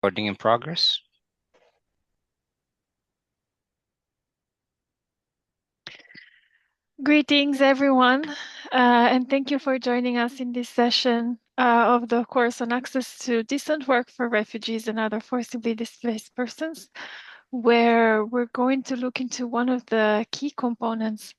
Recording in progress. Greetings, everyone, and thank you for joining us in this session of the course on access to decent work for refugees and other forcibly displaced persons, where we're going to look into one of the key components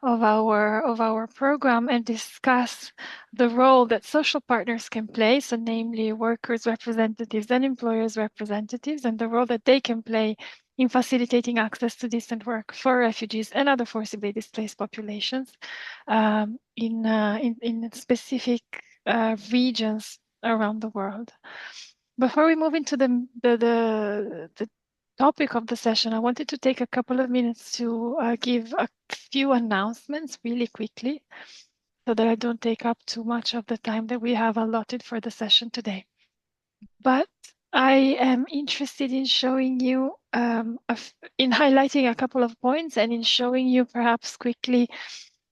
of our program and discuss the role that social partners can play, so namely workers' representatives and employers' representatives, and the role that they can play in facilitating access to decent work for refugees and other forcibly displaced populations in specific regions around the world. Before we move into the topic of the session, I wanted to take a couple of minutes to give a few announcements really quickly so that I don't take up too much of the time that we have allotted for the session today. But I am interested in showing you, in highlighting a couple of points and in showing you perhaps quickly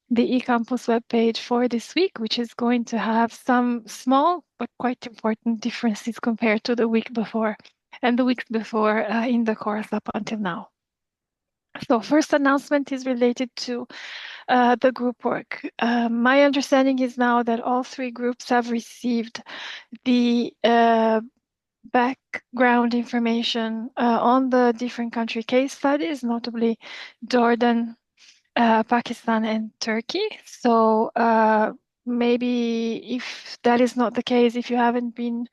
the eCampus webpage for this week, which is going to have some small but quite important differences compared to the week before and the weeks before in the course up until now. So first announcement is related to the group work. My understanding is now that all three groups have received the background information on the different country case studies, notably Jordan, Pakistan, and Turkey. So maybe if that is not the case, if you haven't been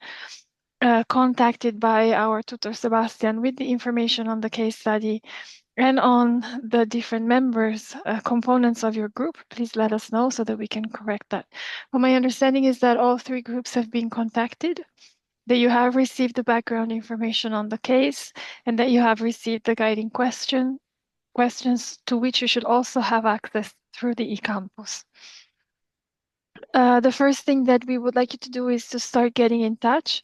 contacted by our tutor Sebastian with the information on the case study and on the different members, components of your group, please let us know so that we can correct that. But my understanding is that all three groups have been contacted, that you have received the background information on the case, and that you have received the guiding questions to which you should also have access through the eCampus. The first thing that we would like you to do is to start getting in touch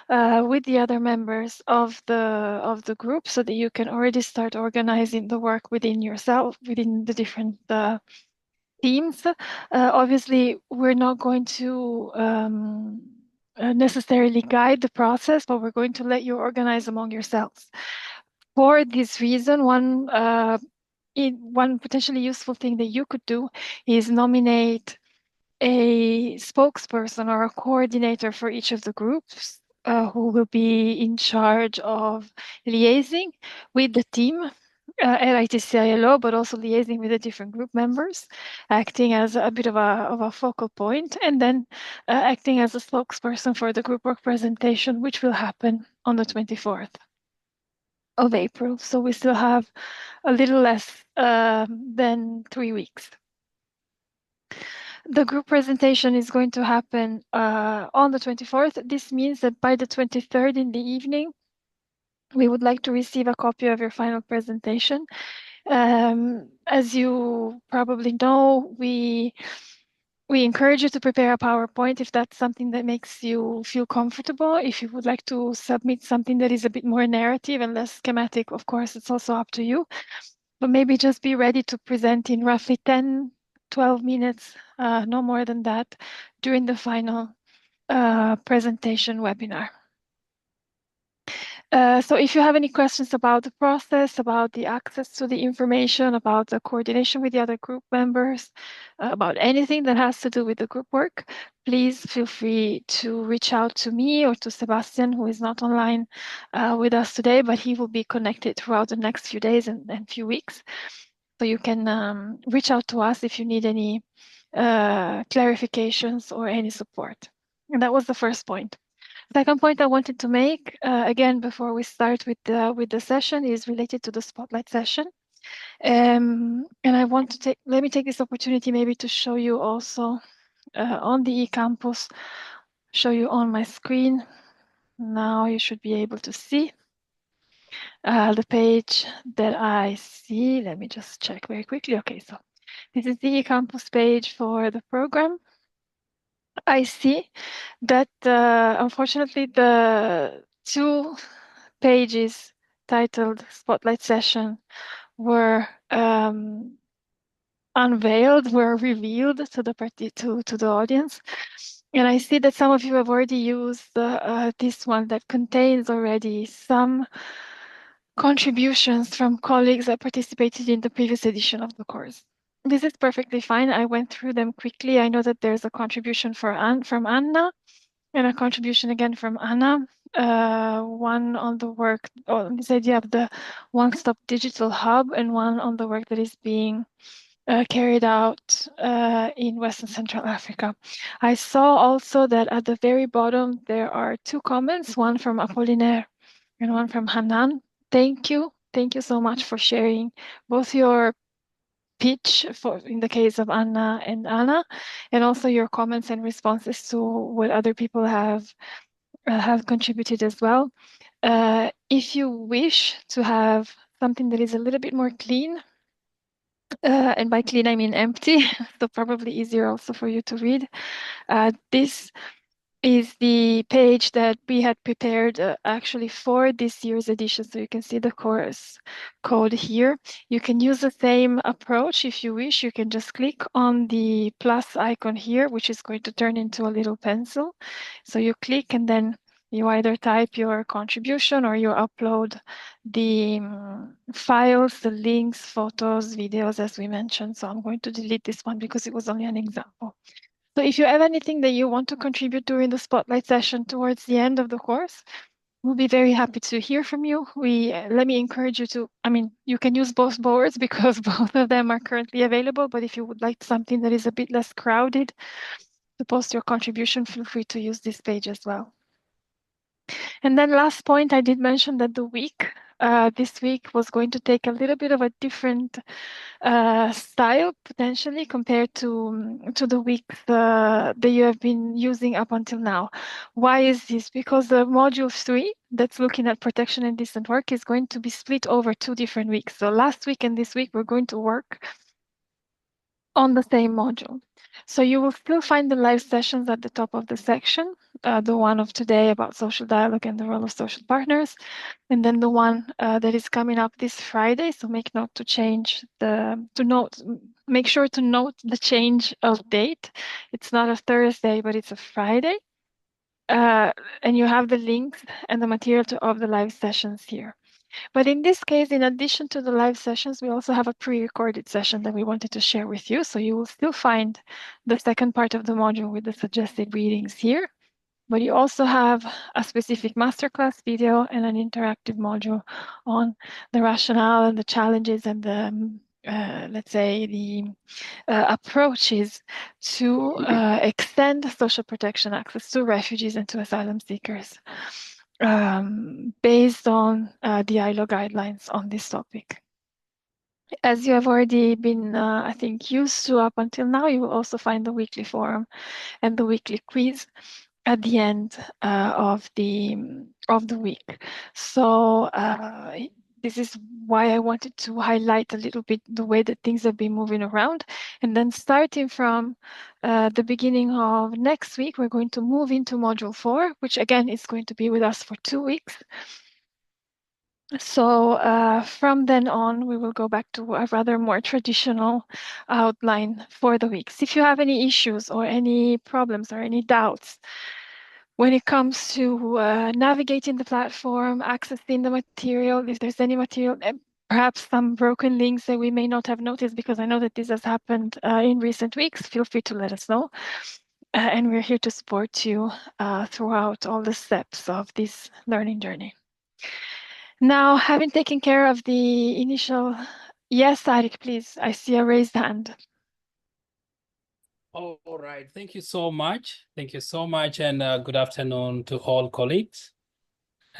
with the other members of the group so that you can already start organizing the work within yourself, within the different teams. Obviously, we're not going to necessarily guide the process, but we're going to let you organize among yourselves. For this reason, one potentially useful thing that you could do is nominate a spokesperson or a coordinator for each of the groups who will be in charge of liaising with the team at ITCILO, but also liaising with the different group members, acting as a bit of a focal point, and then acting as a spokesperson for the group work presentation, which will happen on the 24th of April. So we still have a little less than 3 weeks. The group presentation is going to happen on the 24th. This means that by the 23rd in the evening, we would like to receive a copy of your final presentation. As you probably know, we encourage you to prepare a PowerPoint if that's something that makes you feel comfortable. If you would like to submit something that is a bit more narrative and less schematic, of course, it's also up to you. But maybe just be ready to present in roughly 10, 12 minutes, no more than that, during the final presentation webinar. So if you have any questions about the process, about the access to the information, about the coordination with the other group members, about anything that has to do with the group work, please feel free to reach out to me or to Sebastian, who is not online with us today, but he will be connected throughout the next few days and few weeks. So you can reach out to us if you need any clarifications or any support. And that was the first point. Second point I wanted to make, again, before we start with the session, is related to the spotlight session. And I want to let me take this opportunity maybe to show you also on the eCampus, show you on my screen. Now you should be able to see the page that I see. Let me just check very quickly. Okay, so this is the eCampus page for the program. I see that unfortunately the two pages titled Spotlight Session were unveiled, were revealed to the audience. And I see that some of you have already used this one that contains already some contributions from colleagues that participated in the previous edition of the course. This is perfectly fine. I went through them quickly. I know that there's a contribution from Anna and a contribution again from Anna. One on the work, on this idea of the one-stop digital hub, and one on the work that is being carried out in West and Central Africa. I saw also that at the very bottom there are two comments, one from Apollinaire and one from Hanan. Thank you. Thank you so much for sharing both your pitch for in the case of Anna and Anna, and also your comments and responses to what other people have contributed as well. If you wish to have something that is a little bit more clean, and by clean I mean empty, so probably easier also for you to read. This is the page that we had prepared actually for this year's edition. So you can see the course code here. You can use the same approach if you wish. You can just click on the plus icon here, which is going to turn into a little pencil. So you click and then you either type your contribution or you upload the files, the links, photos, videos, as we mentioned. So I'm going to delete this one because it was only an example. So if you have anything that you want to contribute during the spotlight session towards the end of the course, we'll be very happy to hear from you. Let me encourage you to, I mean, you can use both boards because both of them are currently available, but if you would like something that is a bit less crowded to post your contribution, feel free to use this page as well. And then last point, I did mention that this week was going to take a little bit of a different style potentially compared to the weeks that you have been using up until now. Why is this? Because the module 3 that's looking at protection and distant work is going to be split over 2 different weeks. So last week and this week we're going to work on the same module. So you will still find the live sessions at the top of the section, the one of today about social dialogue and the role of social partners, and then the one that is coming up this Friday. So make sure to note the change of date. It's not a Thursday, but it's a Friday. And you have the links and the material of the live sessions here. But in this case, in addition to the live sessions, we also have a pre-recorded session that we wanted to share with you. So you will still find the second part of the module with the suggested readings here, but you also have a specific masterclass video and an interactive module on the rationale and the challenges and let's say, the approaches to extend social protection access to refugees and to asylum seekers based on the ILO guidelines on this topic. As you have already been, I think, used to up until now, you will also find the weekly forum and the weekly quiz at the end of the week. So this is why I wanted to highlight a little bit the way that things have been moving around. And then starting from the beginning of next week, we're going to move into module 4, which again is going to be with us for 2 weeks. So from then on, we will go back to a rather more traditional outline for the weeks. If you have any issues or any problems or any doubts when it comes to navigating the platform, accessing the material, if there's any material, perhaps some broken links that we may not have noticed, because I know that this has happened in recent weeks, feel free to let us know. And we're here to support you throughout all the steps of this learning journey. Now, having taken care of the initial, yes, Arik, please, I see a raised hand. All right. Thank you so much. Thank you so much, and good afternoon to all colleagues.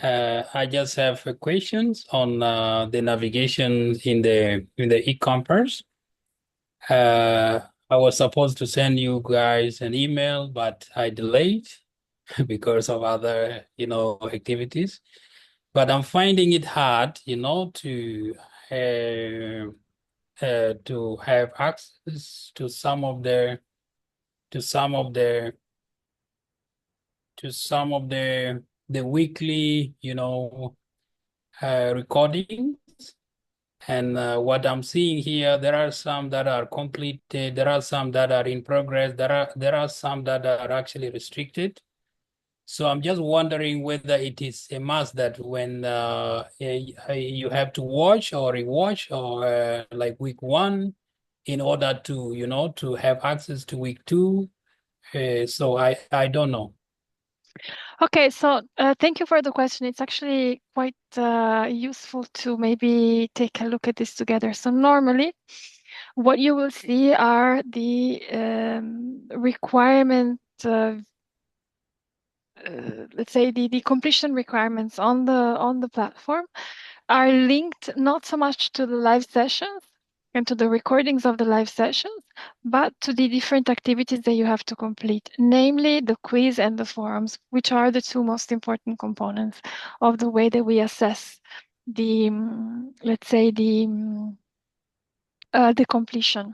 I just have questions on the navigation in the e-compass. I was supposed to send you guys an email, but I delayed because of other, activities. But I'm finding it hard, to have access to some of the weekly, recordings. And what I'm seeing here, there are some that are completed, there are some that are in progress, there are some that are actually restricted. So I'm just wondering whether it is a must that when you have to watch or rewatch or like week one in order to, to have access to week two. So I don't know. Okay, so thank you for the question. It's actually quite useful to maybe take a look at this together. So normally, what you will see are the requirement, let's say the completion requirements on the platform are linked not so much to the live sessions and to the recordings of the live sessions, but to the different activities that you have to complete, namely the quiz and the forums, which are the two most important components of the way that we assess the, let's say, the completion.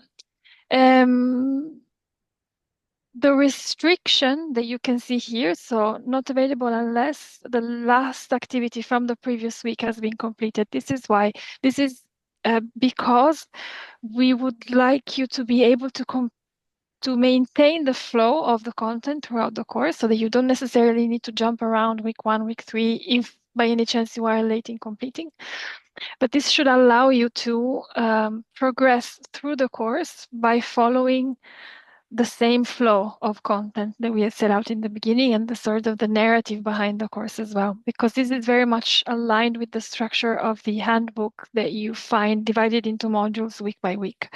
The restriction that you can see here, so not available unless the last activity from the previous week has been completed. This is why. This is because we would like you to be able to maintain the flow of the content throughout the course so that you don't necessarily need to jump around week 1, week 3, if by any chance you are late in completing. But this should allow you to progress through the course by following the same flow of content that we had set out in the beginning and the sort of the narrative behind the course as well, because this is very much aligned with the structure of the handbook that you find divided into modules week by week.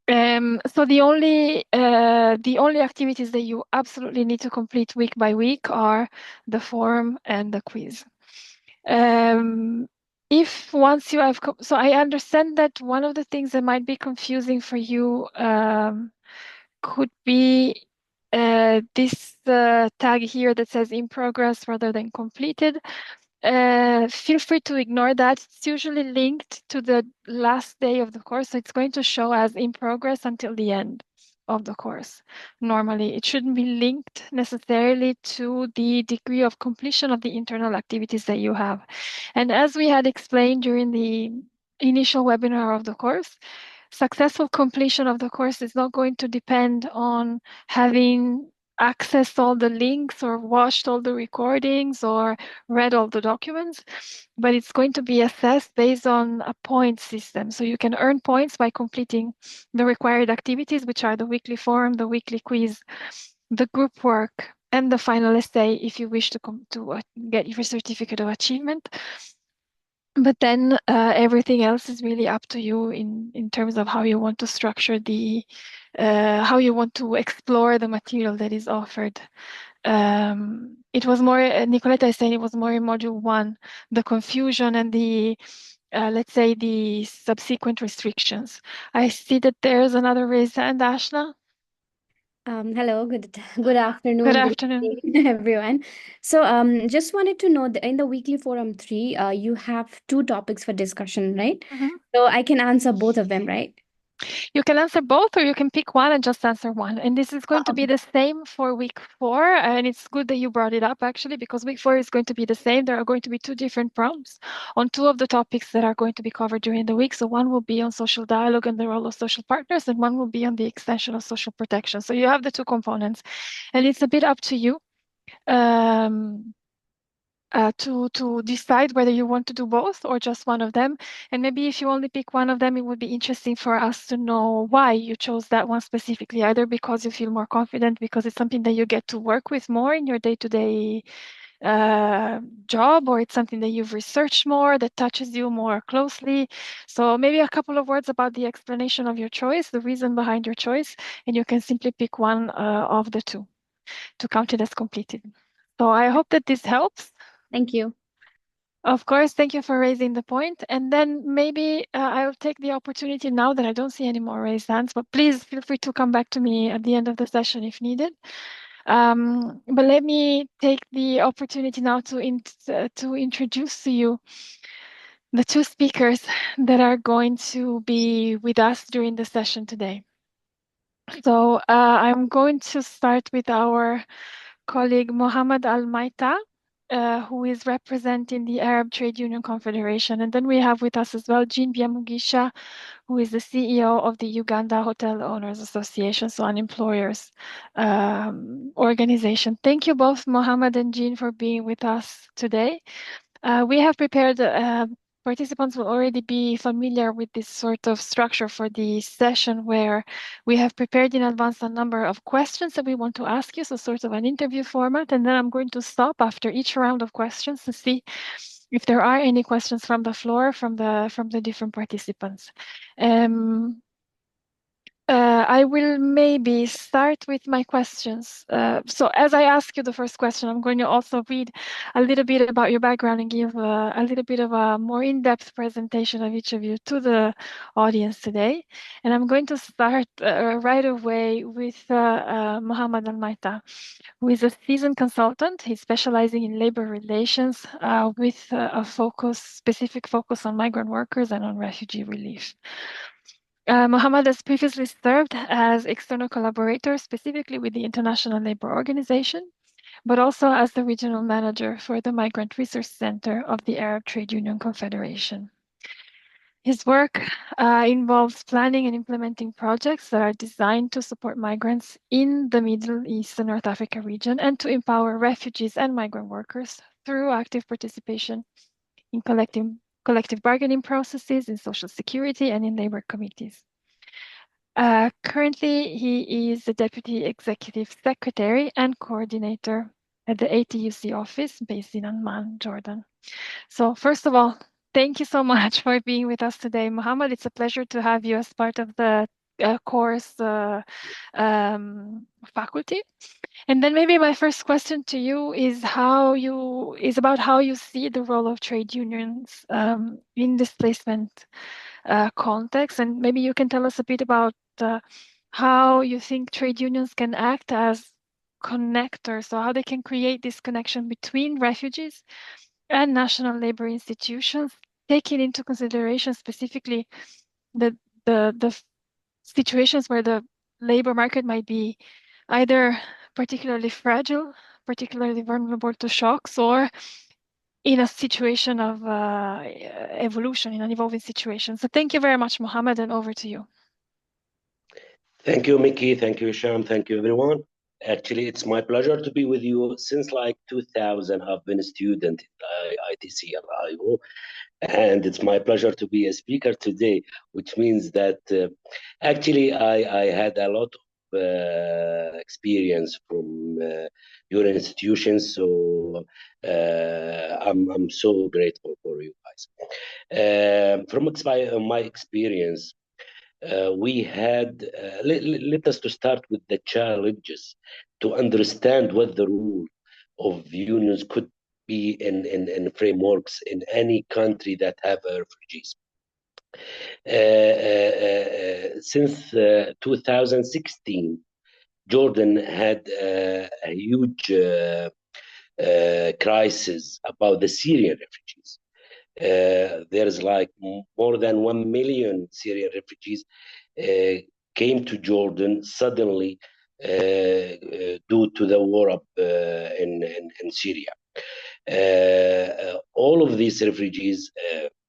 So the only activities that you absolutely need to complete week by week are the forum and the quiz. If once you have, so I understand that one of the things that might be confusing for you could be this tag here that says in progress rather than completed. Feel free to ignore that. It's usually linked to the last day of the course, so it's going to show as in progress until the end of the course. Normally, it shouldn't be linked necessarily to the degree of completion of the internal activities that you have. And as we had explained during the initial webinar of the course, successful completion of the course is not going to depend on having accessed all the links or watched all the recordings or read all the documents, but it's going to be assessed based on a point system. So you can earn points by completing the required activities, which are the weekly forum, the weekly quiz, the group work, and the final essay if you wish to get your certificate of achievement. But then everything else is really up to you in terms of how you want to structure how you want to explore the material that is offered. It was more, Nicoletta is saying it was more in module 1, the confusion and let's say, the subsequent restrictions. I see that there's another raised hand, Ashna. Hello, good Good afternoon, good afternoon. evening, everyone. So, just wanted to know that in the weekly forum 3, you have two topics for discussion, right? Mhm. So I can answer both of them, right? You can answer both, or you can pick one and just answer one. And this is going to be Okay. the same for week 4. And it's good that you brought it up, actually, because week 4 is going to be the same. There are going to be 2 different prompts on 2 of the topics that are going to be covered during the week. So one will be on social dialogue and the role of social partners, and one will be on the extension of social protection. So you have the 2 components, and it's a bit up to you. To decide whether you want to do both or just one of them. And maybe if you only pick one of them, it would be interesting for us to know why you chose that one specifically, either because you feel more confident, because it's something that you get to work with more in your day-to-day job, or it's something that you've researched more, that touches you more closely. So maybe a couple of words about the explanation of your choice, the reason behind your choice, and you can simply pick one of the 2 to count it as completed. So I hope that this helps. Thank you. Of course, thank you for raising the point. And then maybe I'll take the opportunity now that I don't see any more raised hands, but please feel free to come back to me at the end of the session if needed. But let me take the opportunity now to introduce to you the 2 speakers that are going to be with us during the session today. So I'm going to start with our colleague Mohammed Al-Maita. who is representing the Arab Trade Union Confederation. And then we have with us as well Jean Byamugisha, who is the CEO of the Uganda Hotel Owners Association, so an employers organization. Thank you both, Mohammed and Jean, for being with us today. We have prepared, participants will already be familiar with this sort of structure for the session where we have prepared in advance a number of questions that we want to ask you, so sort of an interview format. And then I'm going to stop after each round of questions to see if there are any questions from the floor from the different participants. I will maybe start with my questions. So as I ask you the first question, I'm going to also read a little bit about your background and give a little bit of a more in-depth presentation of each of you to the audience today. And I'm going to start right away with Mohammed Al-Maita, who is a seasoned consultant. He's specializing in labor relations with a specific focus on migrant workers and on refugee relief. Mohammed has previously served as external collaborator, specifically with the International Labour Organization, but also as the regional manager for the Migrant Research Center of the Arab Trade Union Confederation. His work involves planning and implementing projects that are designed to support migrants in the Middle East and North Africa region and to empower refugees and migrant workers through active participation in collective bargaining processes, in social security, and in labor committees. Currently, he is the Deputy Executive Secretary and Coordinator at the ATUC office based in Amman, Jordan. So first of all, thank you so much for being with us today, Mohammed. It's a pleasure to have you as part of the course faculty. And then maybe my first question to you is about how you see the role of trade unions in displacement context, and maybe you can tell us a bit about how you think trade unions can act as connectors, so how they can create this connection between refugees and national labor institutions, taking into consideration specifically the situations where the labor market might be either particularly fragile, particularly vulnerable to shocks, or in a situation of evolution, in an evolving situation. So thank you very much, Mohammed, and over to you. Thank you, Mickey. Thank you, Hisham. Thank you, everyone. Actually, it's my pleasure to be with you. Since like 2000, I've been a student at ITC at IO, and it's my pleasure to be a speaker today, which means that actually I had a lot of experience from your institutions, so I'm so grateful for you guys. From my experience, we had let us to start with the challenges to understand what the role of unions could be in frameworks in any country that have refugees. Since 2016, Jordan had a huge crisis about the Syrian refugees. There's like more than 1 million Syrian refugees came to Jordan suddenly due to the war up in Syria. All of these refugees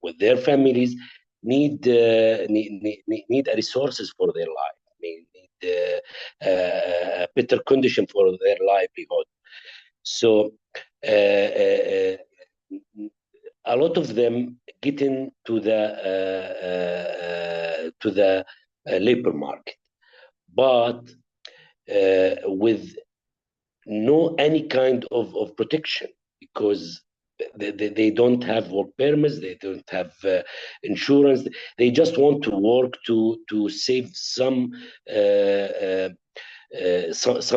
with their families need resources for their life, need a better condition for their livelihood. So a lot of them get into the labor market, but with no any kind of protection, because they don't have work permits, they don't have insurance. They just want to work to save some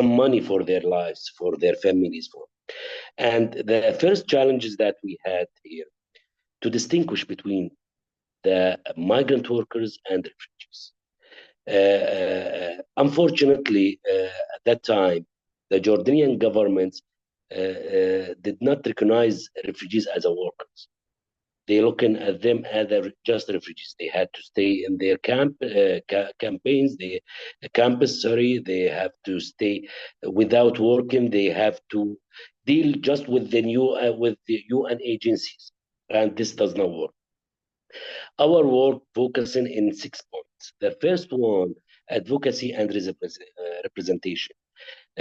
money for their lives, for their families. And the first challenges that we had here to distinguish between the migrant workers and refugees. Unfortunately, at that time, the Jordanian government did not recognize refugees as workers. They're looking at them as just refugees. They had to stay in their campaigns, campus. Sorry, they have to stay without working. They have to deal just with the UN agencies, and this does not work. Our work focusing in 6 points. The first one, advocacy and representation.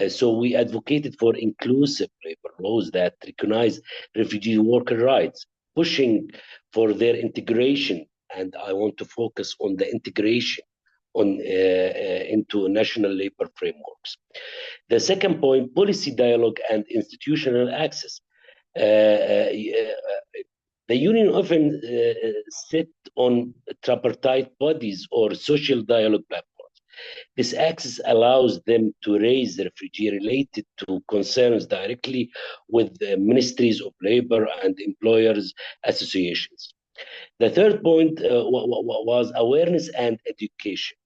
So we advocated for inclusive labor laws that recognize refugee worker rights, pushing for their integration. And I want to focus on the integration into national labor frameworks. The second point, policy dialogue and institutional access. The union often sit on tripartite bodies or social dialogue platforms. This access allows them to raise refugee-related to concerns directly with the ministries of labor and employers associations. The third point was awareness and education.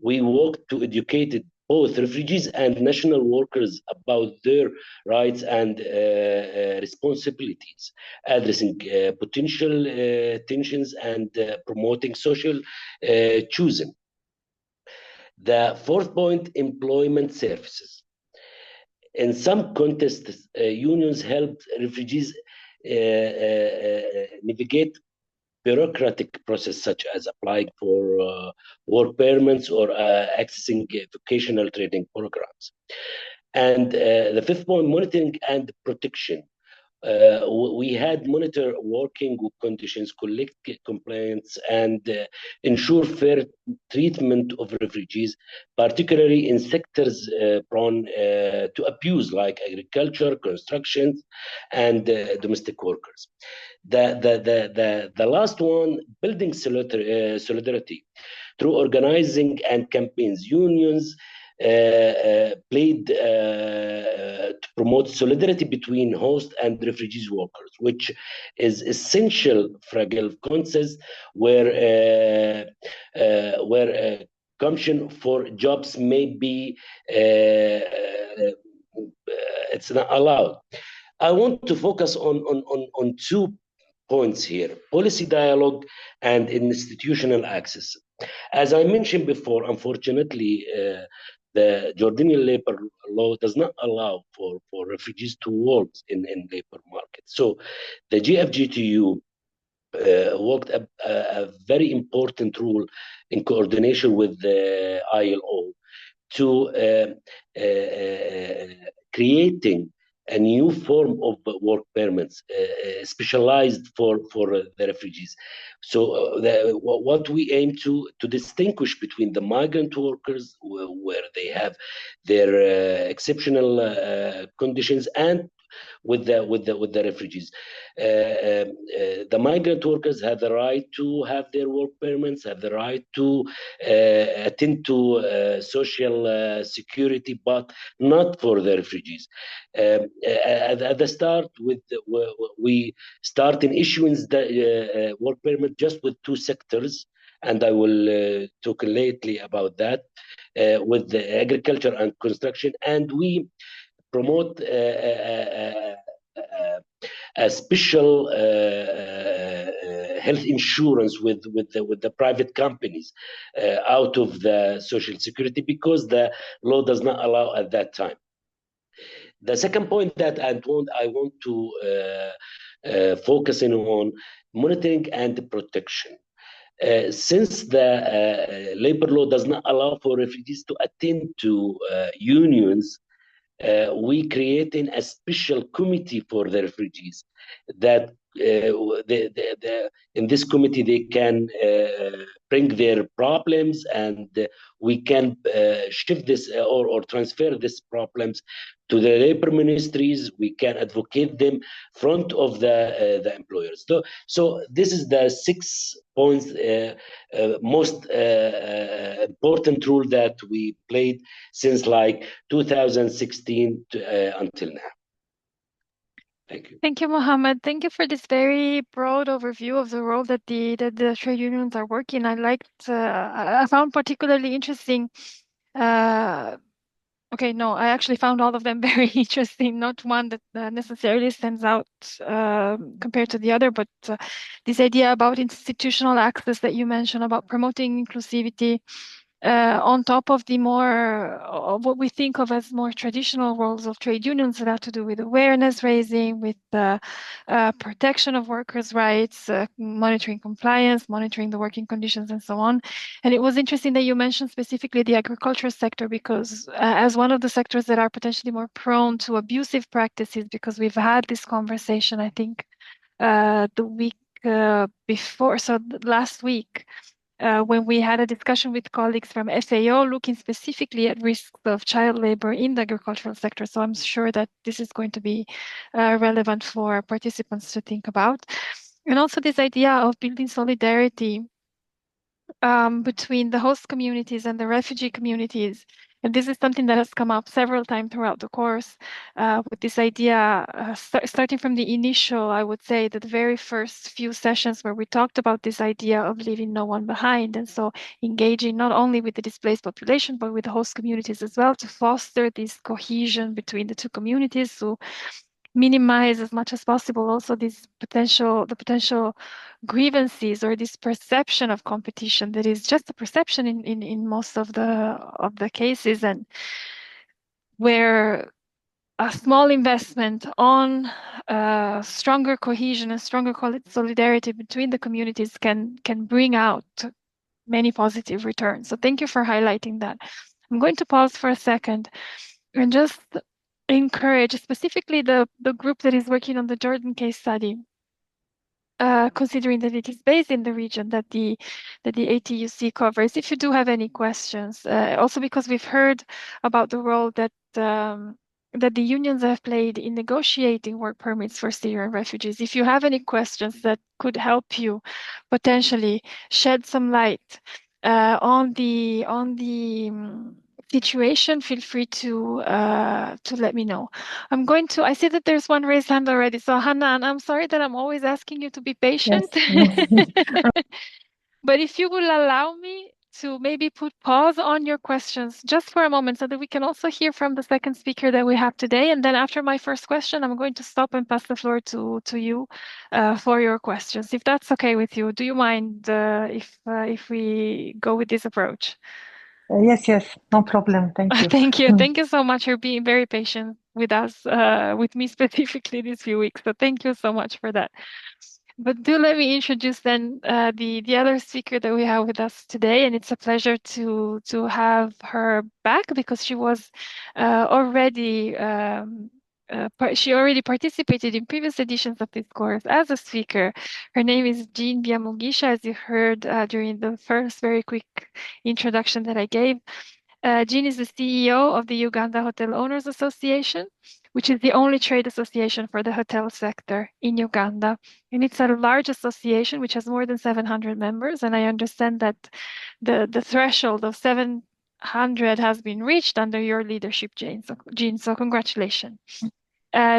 We worked to educate both refugees and national workers about their rights and responsibilities, addressing potential tensions and promoting social choosing. The fourth point, employment services. In some contexts, unions helped refugees navigate bureaucratic process such as applying for work permits or accessing vocational training programs. And the fifth point, monitoring and protection. We had monitor working conditions, collect complaints, and ensure fair treatment of refugees, particularly in sectors prone to abuse like agriculture, construction, and domestic workers. The last one, building solidarity through organizing and campaigns. Unions played to promote solidarity between host and refugees workers, which is essential fragile concepts where competition for jobs may be it's not allowed. I want to focus on 2 points here: policy dialogue and institutional access. As I mentioned before, unfortunately, the Jordanian labor law does not allow for refugees to work in labor market. So the GFGTU worked a very important role in coordination with the ILO to creating a new form of work permits specialized for the refugees. So what we aim to distinguish between the migrant workers where they have their exceptional conditions and with the refugees. The migrant workers have the right to have their work permits, have the right to attend to social security, but not for the refugees. At the start, we start in issuing the work permit just with 2 sectors, and I will talk lately about that, with the agriculture and construction, and we promote a special health insurance with the private companies out of the social security because the law does not allow at that time. The second point that I want to focus in on monitoring and protection. Since the labor law does not allow for refugees to attend to unions, we creating a special committee for the refugees that in this committee they can bring their problems, and we can shift this or transfer these problems to the labor ministries. We can advocate them front of the employers. So this is the 6 points most important rule that we played since like 2016 until now. Thank you. Thank you, Mohammed. Thank you for this very broad overview of the role that the trade unions are working. I found particularly interesting Okay, no, I actually found all of them very interesting. Not one that necessarily stands out compared to the other, but this idea about institutional access that you mentioned about promoting inclusivity on top of the more of what we think of as more traditional roles of trade unions that have to do with awareness raising, with protection of workers' rights, monitoring compliance, monitoring the working conditions, and so on. And it was interesting that you mentioned specifically the agriculture sector, because as one of the sectors that are potentially more prone to abusive practices, because we've had this conversation, I think, the week before, so last week, when we had a discussion with colleagues from FAO looking specifically at risks of child labor in the agricultural sector. So I'm sure that this is going to be relevant for participants to think about. And also this idea of building solidarity between the host communities and the refugee communities. And this is something that has come up several times throughout the course with this idea, starting from the initial, I would say, the very first few sessions where we talked about this idea of leaving no one behind. And so engaging not only with the displaced population, but with the host communities as well to foster this cohesion between the two communities, to minimize as much as possible also the potential grievances or this perception of competition that is just a perception in most of the cases, and where a small investment on stronger cohesion and stronger solidarity between the communities can bring out many positive returns. So thank you for highlighting that. I'm going to pause for a second and just encourage specifically the group that is working on the Jordan case study, considering that it is based in the region that the ATUC covers. If you do have any questions, also because we've heard about the role that the unions have played in negotiating work permits for Syrian refugees. If you have any questions that could help you potentially shed some light on the situation, feel free to let me know. I see that there's one raised hand already. So Hanan, I'm sorry that I'm always asking you to be patient. Yes. But if you will allow me to maybe put pause on your questions just for a moment so that we can also hear from the second speaker that we have today. And then after my first question, I'm going to stop and pass the floor to you for your questions. If that's okay with you, do you mind if we go with this approach? Yes, no problem. Thank you. Thank you. Thank you so much for being very patient with us, with me specifically these few weeks. So thank you so much for that. But do let me introduce then the other speaker that we have with us today, and it's a pleasure to have her back because she was already she already participated in previous editions of this course as a speaker. Her name is Jean Biamugisha, as you heard during the first very quick introduction that I gave. Jean is the CEO of the Uganda Hotel Owners Association, which is the only trade association for the hotel sector in Uganda. And it's a large association which has more than 700 members. And I understand that the threshold of 700 has been reached under your leadership, Jean. So congratulations.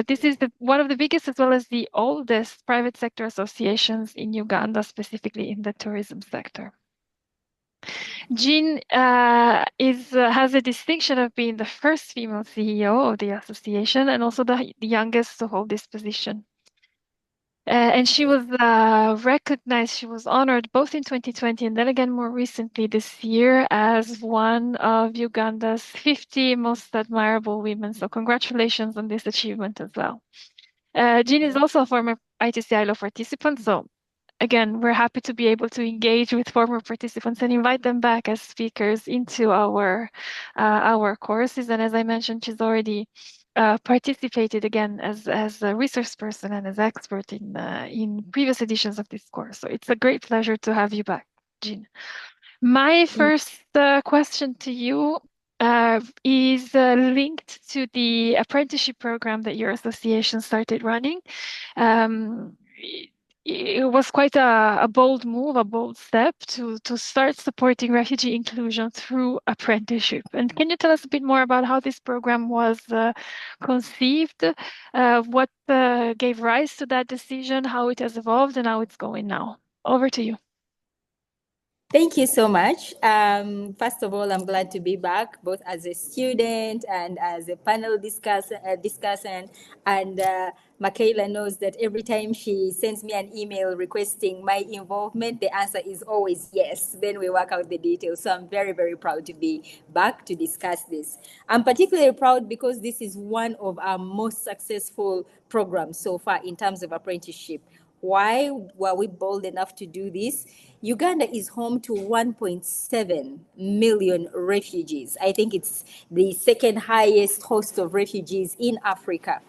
This is one of the biggest as well as the oldest private sector associations in Uganda, specifically in the tourism sector. Jean has a distinction of being the first female CEO of the association and also the youngest to hold this position. And she was recognized, she was honored both in 2020 and then again more recently this year as one of Uganda's 50 most admirable women. So congratulations on this achievement as well. Jean is also a former ITC ILO participant, so again, we're happy to be able to engage with former participants and invite them back as speakers into our courses. And as I mentioned, she's already participated again as a resource person and as expert in previous editions of this course. So it's a great pleasure to have you back, Jean. My first question to you is linked to the apprenticeship program that your association started running. It was quite a bold move, a bold step to start supporting refugee inclusion through apprenticeship. And can you tell us a bit more about how this program was conceived, what gave rise to that decision, how it has evolved, and how it's going now? Over to you. Thank you so much. First of all, I'm glad to be back, both as a student and as a panel discussant. And Michaela knows that every time she sends me an email requesting my involvement, the answer is always yes. Then we work out the details. So I'm very, very proud to be back to discuss this. I'm particularly proud because this is one of our most successful programs so far in terms of apprenticeship. Why were we bold enough to do this? Uganda is home to 1.7 million refugees. I think it's the second highest host of refugees in Africa.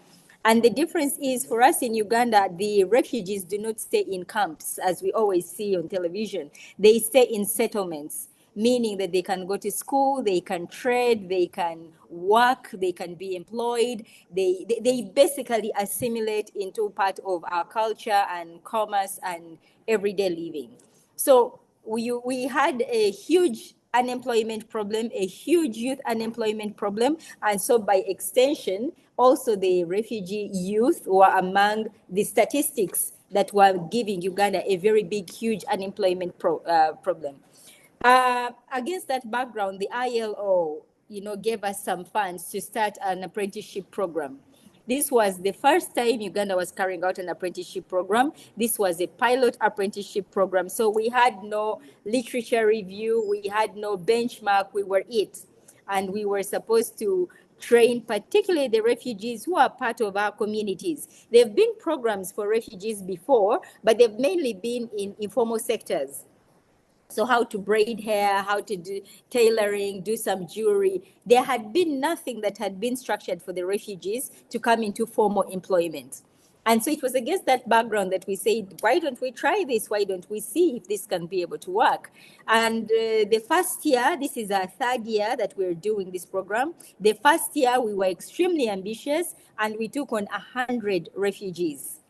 And the difference is for us in Uganda, the refugees do not stay in camps as we always see on television. They stay in settlements, meaning that they can go to school, they can trade, they can work, they can be employed. They basically assimilate into part of our culture and commerce and everyday living. So we had a huge unemployment problem, a huge youth unemployment problem, and so by extension, also the refugee youth were among the statistics that were giving Uganda a very big, huge unemployment problem. Against that background, the ILO, gave us some funds to start an apprenticeship program. This was the first time Uganda was carrying out an apprenticeship program. This was a pilot apprenticeship program. So we had no literature review, we had no benchmark, we were it. And we were supposed to train particularly the refugees who are part of our communities. There have been programs for refugees before, but they've mainly been in informal sectors. So how to braid hair, how to do tailoring, do some jewelry. There had been nothing that had been structured for the refugees to come into formal employment. And so it was against that background that we said, why don't we try this? Why don't we see if this can be able to work? And the first year, this is our third year that we're doing this program. The first year, we were extremely ambitious and we took on 100 refugees.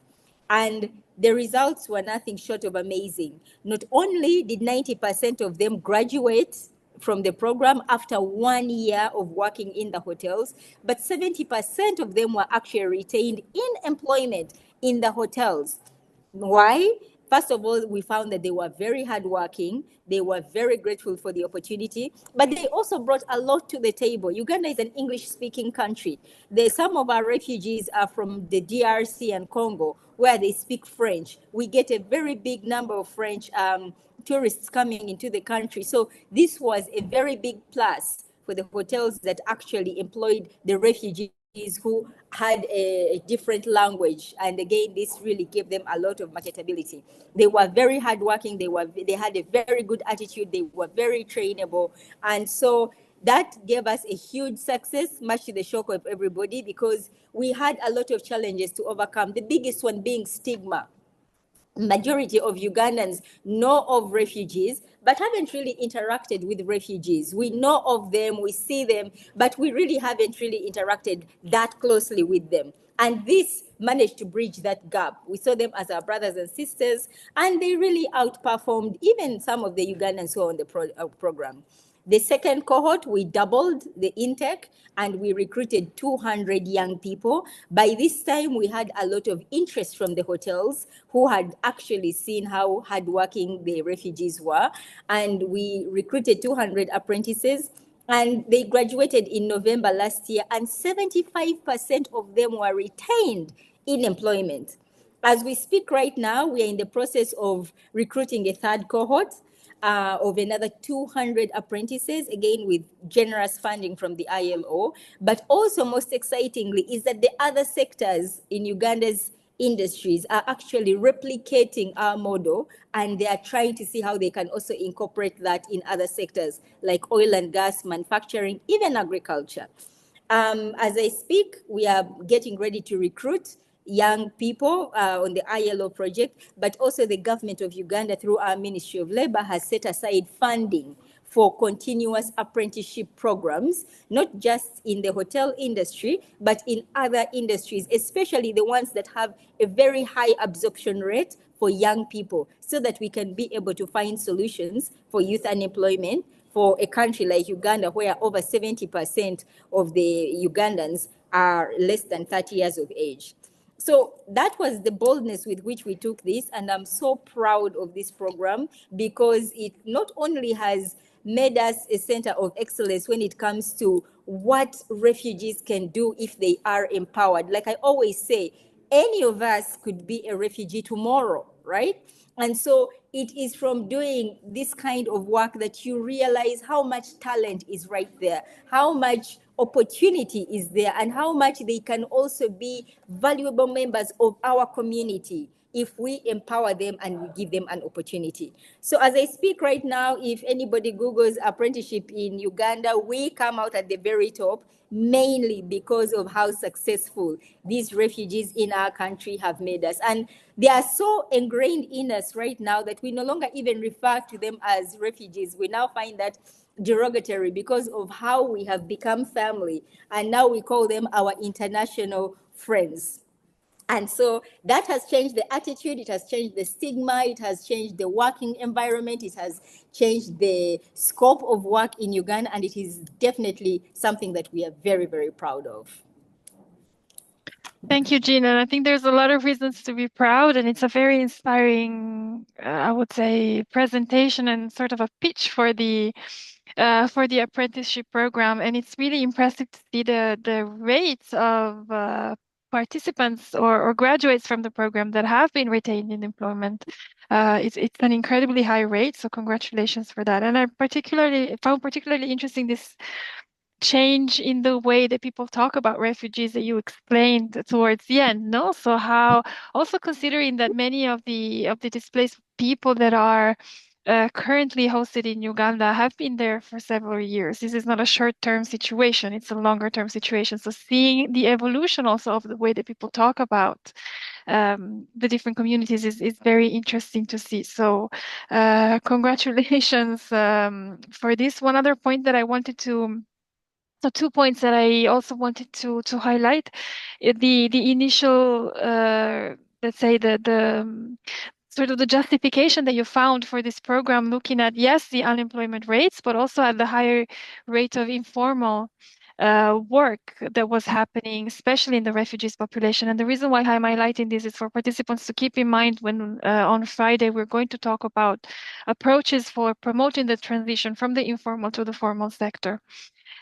And the results were nothing short of amazing. Not only did 90% of them graduate from the program after 1 year of working in the hotels, but 70% of them were actually retained in employment in the hotels. Why? First of all, we found that they were very hardworking. They were very grateful for the opportunity, but they also brought a lot to the table. Uganda is an English-speaking country. Some of our refugees are from the DRC and Congo, where they speak French. We get a very big number of French tourists coming into the country. So this was a very big plus for the hotels that actually employed the refugees who had a different language, and again this really gave them a lot of marketability. They were very hardworking, they had a very good attitude, they were very trainable, and so that gave us a huge success, much to the shock of everybody, because we had a lot of challenges to overcome, the biggest one being stigma. Majority of Ugandans know of refugees, but haven't really interacted with refugees. We know of them, we see them, but we really haven't really interacted that closely with them. And this managed to bridge that gap. We saw them as our brothers and sisters, and they really outperformed even some of the Ugandans who are on the program. The second cohort, we doubled the intake and we recruited 200 young people. By this time, we had a lot of interest from the hotels who had actually seen how hardworking the refugees were. And we recruited 200 apprentices, and they graduated in November last year, and 75% of them were retained in employment. As we speak right now, we are in the process of recruiting a third cohort of another 200 apprentices, again with generous funding from the ILO. But also most excitingly is that the other sectors in Uganda's industries are actually replicating our model, and they are trying to see how they can also incorporate that in other sectors like oil and gas, manufacturing, even agriculture. As I speak, we are getting ready to recruit young people on the ILO project, but also the government of Uganda through our Ministry of Labor has set aside funding for continuous apprenticeship programs, not just in the hotel industry, but in other industries, especially the ones that have a very high absorption rate for young people, so that we can be able to find solutions for youth unemployment for a country like Uganda, where over 70% of the Ugandans are less than 30 years of age. So that was the boldness with which we took this, and I'm so proud of this program because it not only has made us a center of excellence when it comes to what refugees can do if they are empowered. Like I always say, any of us could be a refugee tomorrow, right? And so it is from doing this kind of work that you realize how much talent is right there, how much opportunity is there, and how much they can also be valuable members of our community if we empower them and we give them an opportunity. So as I speak right now, if anybody Googles apprenticeship in Uganda, we come out at the very top, mainly because of how successful these refugees in our country have made us. And they are so ingrained in us right now that we no longer even refer to them as refugees. We now find that derogatory because of how we have become family. And now we call them our international friends. And so that has changed the attitude, it has changed the stigma, it has changed the working environment, it has changed the scope of work in Uganda, and it is definitely something that we are very, very proud of. Thank you, Gina. And I think there's a lot of reasons to be proud, and it's a very inspiring, I would say, presentation and sort of a pitch for the apprenticeship program. And it's really impressive to see the rates of participants or graduates from the program that have been retained in employment. It's an incredibly high rate, so congratulations for that. And I found particularly interesting this change in the way that people talk about refugees that you explained towards the end, no? So how also considering that many of the displaced people that are currently hosted in Uganda have been there for several years. This is not a short-term situation, it's a longer-term situation. So seeing the evolution also of the way that people talk about the different communities is very interesting to see. So congratulations for this. One other point that I wanted to so 2 points that I also wanted to highlight. The initial, let's say the sort of the justification that you found for this program, looking at, yes, the unemployment rates, but also at the higher rate of informal work that was happening, especially in the refugees population. And the reason why I'm highlighting this is for participants to keep in mind when on Friday we're going to talk about approaches for promoting the transition from the informal to the formal sector.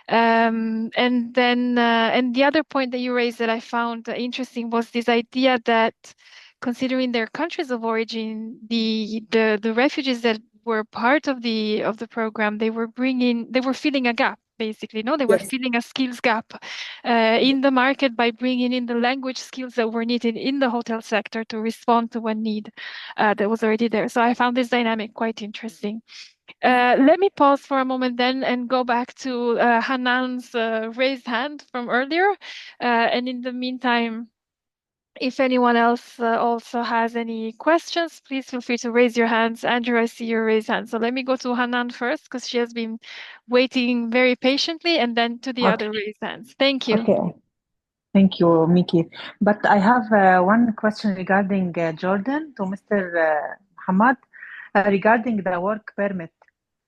And then, and the other point that you raised that I found interesting was this idea that, considering their countries of origin, the refugees that were part of the program, they were filling a gap. Basically, no, they were Yes. filling a skills gap in the market by bringing in the language skills that were needed in the hotel sector to respond to one need that was already there. So I found this dynamic quite interesting. Let me pause for a moment then and go back to Hanan's raised hand from earlier. And in the meantime, if anyone else also has any questions, please feel free to raise your hands. Andrew, I see your raised hand. So let me go to Hanan first because she has been waiting very patiently, and then to the other raised hands. Thank you. Okay. Thank you, Miki. But I have one question regarding Jordan to Mr. Hamad regarding the work permit.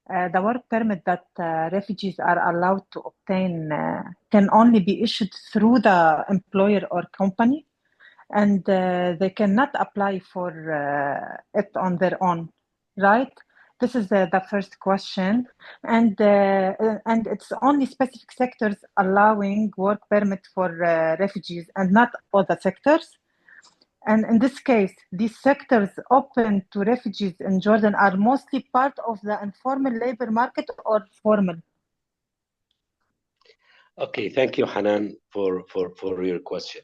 The work permit that refugees are allowed to obtain can only be issued through the employer or company, and they cannot apply for it on their own, right? This is the first question, and it's only specific sectors allowing work permit for refugees, and not all the sectors. And in this case, these sectors open to refugees in Jordan are mostly part of the informal labor market or formal? Okay, thank you, Hanan, for your question.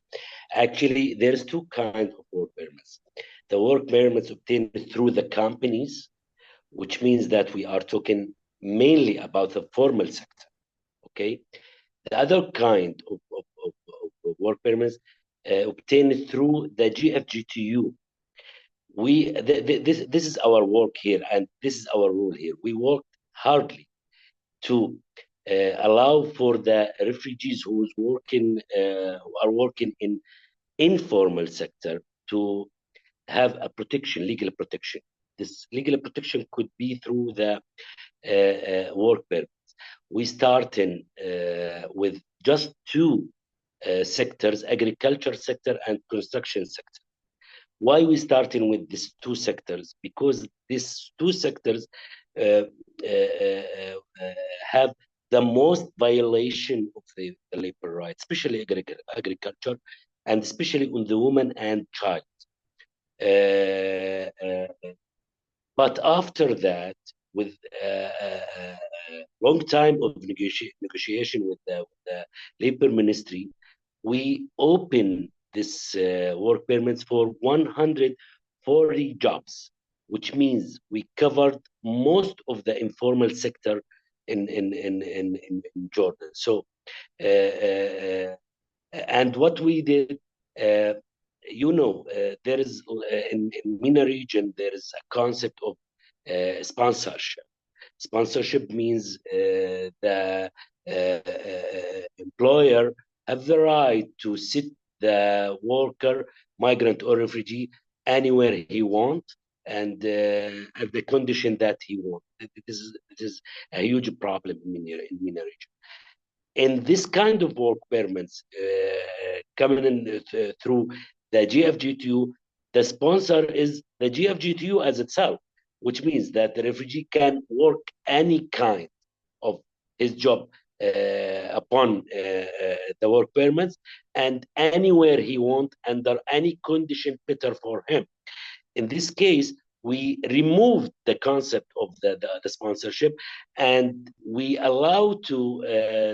Actually, there's two kinds of work permits. The work permits obtained through the companies, which means that we are talking mainly about the formal sector. Okay, the other kind of work permits obtained through the GFGTU. This is our work here, and this is our role here. We worked hardly to allow for the refugees who are working in informal sector to have a protection, legal protection. This legal protection could be through the work permits. We started with just two sectors, agriculture sector and construction sector. Why we starting with these two sectors? Because these two sectors have the most violation of the labor rights, especially agriculture, and especially on the woman and child. But after that, with a long time of negotiation with the labor ministry, we open this work permits for 140 jobs, which means we covered most of the informal sector in Jordan. So, and what we did, there is in MENA region, there is a concept of sponsorship. Sponsorship means the employer have the right to sit the worker, migrant or refugee, anywhere he want and at the condition that he want. It is a huge problem in MENA region. In this kind of work permits coming in through the GFGTU, the sponsor is the GFGTU as itself, which means that the refugee can work any kind of his job upon the work permits and anywhere he wants under any condition better for him. In this case, we removed the concept of the sponsorship and we allow to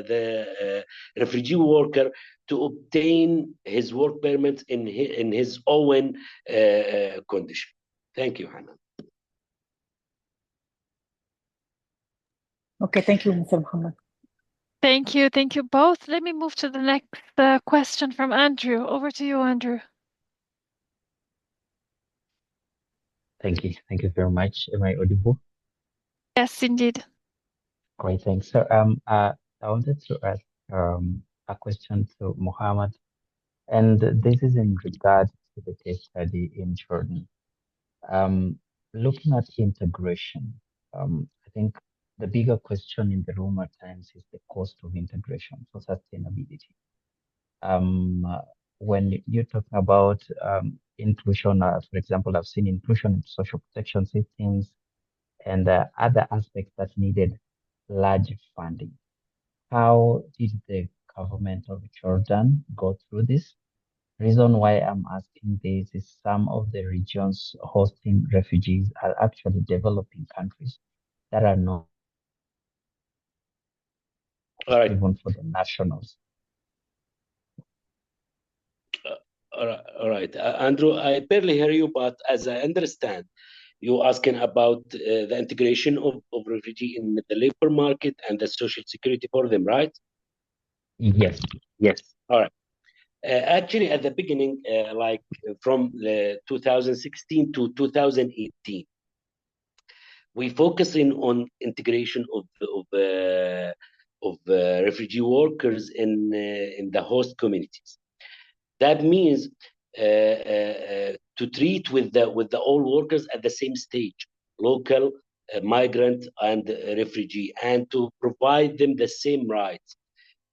the refugee worker to obtain his work permit in his own condition. Thank you, Hannah. Okay, thank you, Mr. Muhammad. Thank you both. Let me move to the next question from Andrew. Over to you, Andrew. Thank you. Thank you very much. Am I audible? Yes, indeed. Great, thanks. So I wanted to ask a question to Muhammad, and this is in regard to the case study in Jordan. Looking at integration, I think the bigger question in the room at times is the cost of integration for sustainability. When you're talking about inclusion, for example, I've seen inclusion in social protection systems and other aspects that needed large funding. How did the government of Jordan go through this? Reason why I'm asking this is some of the regions hosting refugees are actually developing countries that are not even for the nationals. All right. Andrew, I barely hear you, but as I understand, you're asking about the integration of refugee in the labor market and the social security for them, right? Yes. All right. Actually, at the beginning, like from 2016 to 2018, we focusing on integration of refugee workers in the host communities. That means to treat with the all workers at the same stage, local, migrant, and refugee, and to provide them the same rights.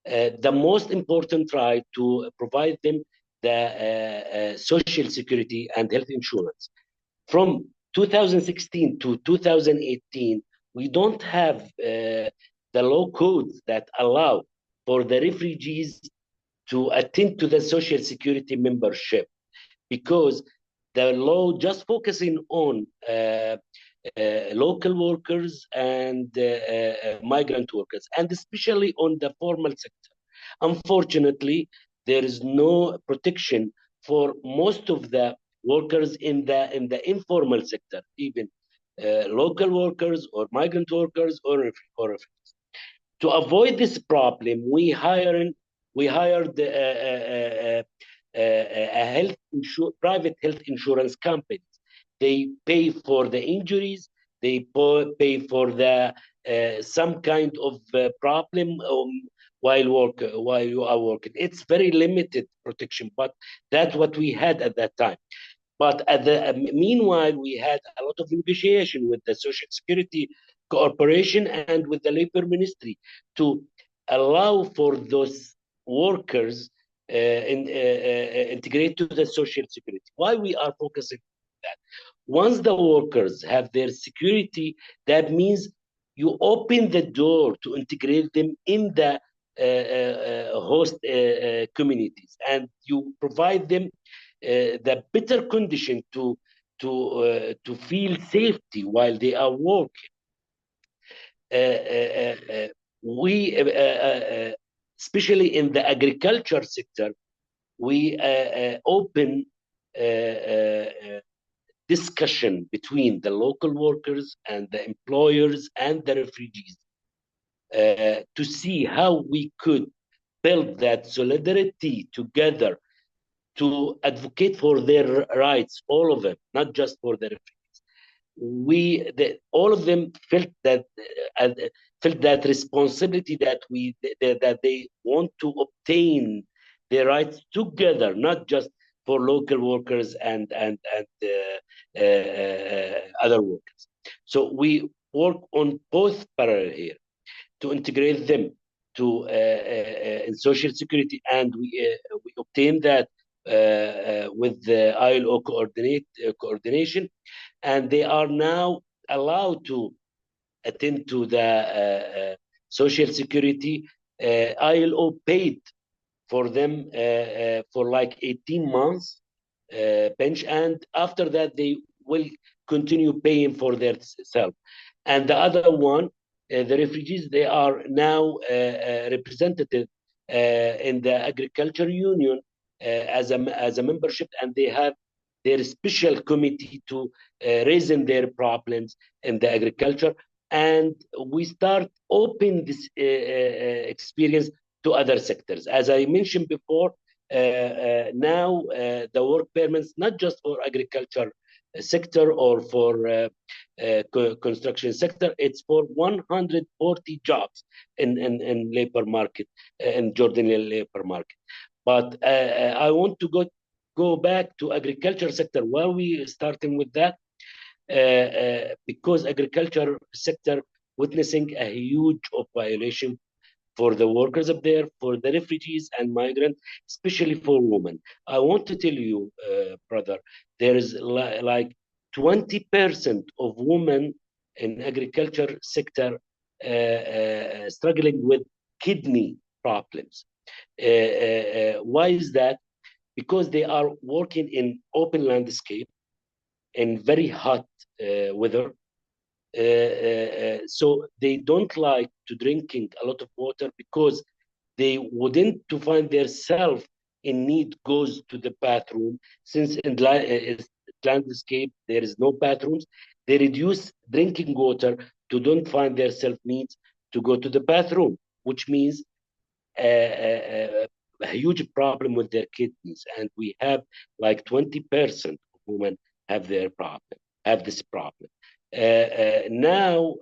The most important right to provide them the social security and health insurance. From 2016 to 2018, we don't have the law codes that allow for the refugees to attend to the social security membership, because the law just focusing on local workers and migrant workers, and especially on the formal sector. Unfortunately, there is no protection for most of the workers in the informal sector, even local workers or migrant workers or refugees. To avoid this problem, we hired private health insurance companies. They pay for the injuries. They pay for the some kind of problem while you are working. It's very limited protection, but that's what we had at that time. But at the meanwhile, we had a lot of negotiation with the Social Security Corporation and with the Labor Ministry to allow for those workers integrate to the social security. Why we are focusing on that? Once the workers have their security, that means you open the door to integrate them in the host communities, and you provide them the better condition to feel safety while they are working. We especially in the agriculture sector, we open discussion between the local workers and the employers and the refugees to see how we could build that solidarity together to advocate for their rights, all of them, not just for the refugees. All of them felt that responsibility that they want to obtain their rights together, not just for local workers and other workers. So we work on both parallel here to integrate them to in social security, and we obtain that with the ILO coordination, and they are now allowed to attend to the social security. ILO paid for them for like 18 months pension, and after that they will continue paying for their self. And the other one, the refugees, they are now represented in the agriculture union as a membership, and they have their special committee to raising their problems in the agriculture. And we start open this experience to other sectors. As I mentioned before, now the work permits, not just for agriculture sector or for construction sector, it's for 140 jobs in labor market, in Jordanian labor market. But I want to go back to agriculture sector. Why are we starting with that? Because agriculture sector witnessing a huge of violation for the workers up there, for the refugees and migrants, especially for women. I want to tell you, brother, there is like 20% of women in agriculture sector struggling with kidney problems. Why is that? Because they are working in open landscape in very hot weather. So they don't like to drinking a lot of water, because they wouldn't to find themselves in need goes to the bathroom. Since in landscape there is no bathrooms, they reduce drinking water to don't find themselves needs to go to the bathroom, which means a huge problem with their kidneys. And we have like 20% of women have this problem. Now,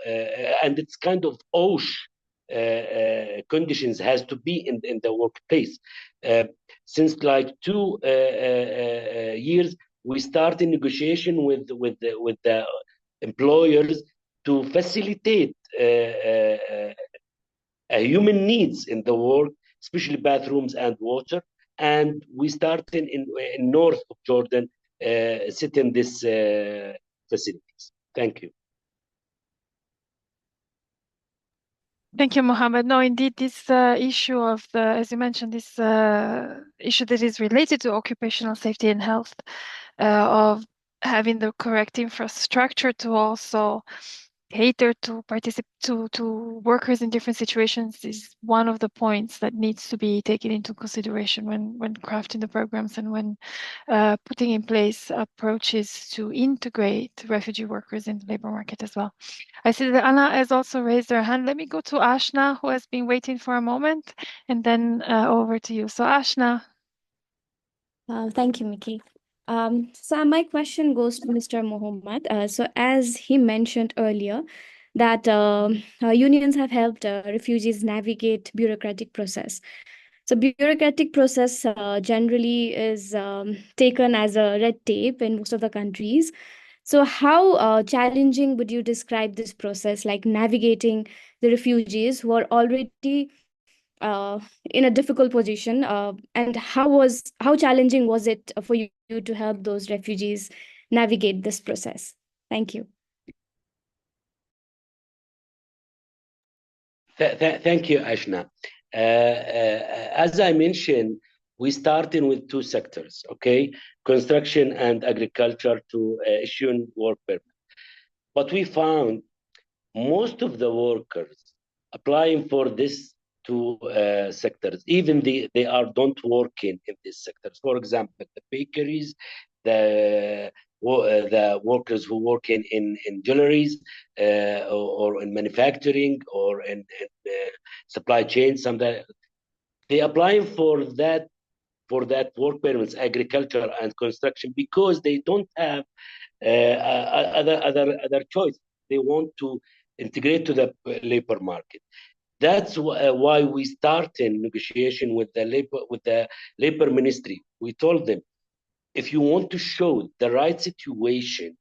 and it's kind of OSH conditions has to be in the workplace. Since like 2 years, we started negotiation with the employers to facilitate human needs in the work, especially bathrooms and water. And we started in north of Jordan, setting these facilities. Thank you. Thank you, Mohammed. No, indeed, this issue of as you mentioned, this issue that is related to occupational safety and health, of having the correct infrastructure to also cater to workers in different situations, is one of the points that needs to be taken into consideration when crafting the programs and when putting in place approaches to integrate refugee workers in the labor market as well. I see that Anna has also raised her hand. Let me go to Ashna, who has been waiting for a moment, and then over to you. So Ashna. Thank you, Miki. So my question goes to Mr. Mohammed. So as he mentioned earlier, that unions have helped refugees navigate bureaucratic process. So bureaucratic process generally is taken as a red tape in most of the countries. So how challenging would you describe this process, like navigating the refugees who are already in a difficult position, and how challenging was it for you to help those refugees navigate this process? Thank you. Thank you, Ashna. As I mentioned, we started with two sectors, okay? Construction and agriculture to issue work permit. But we found most of the workers applying for this two sectors, even they are don't work in these sectors. For example, the bakeries, the workers who work in jewelries or in manufacturing or in supply chain, something they applying for that work permits, agriculture and construction, because they don't have other choice. They want to integrate to the labor market. That's why we start in negotiation with the labor ministry. We told them, if you want to show the right situation,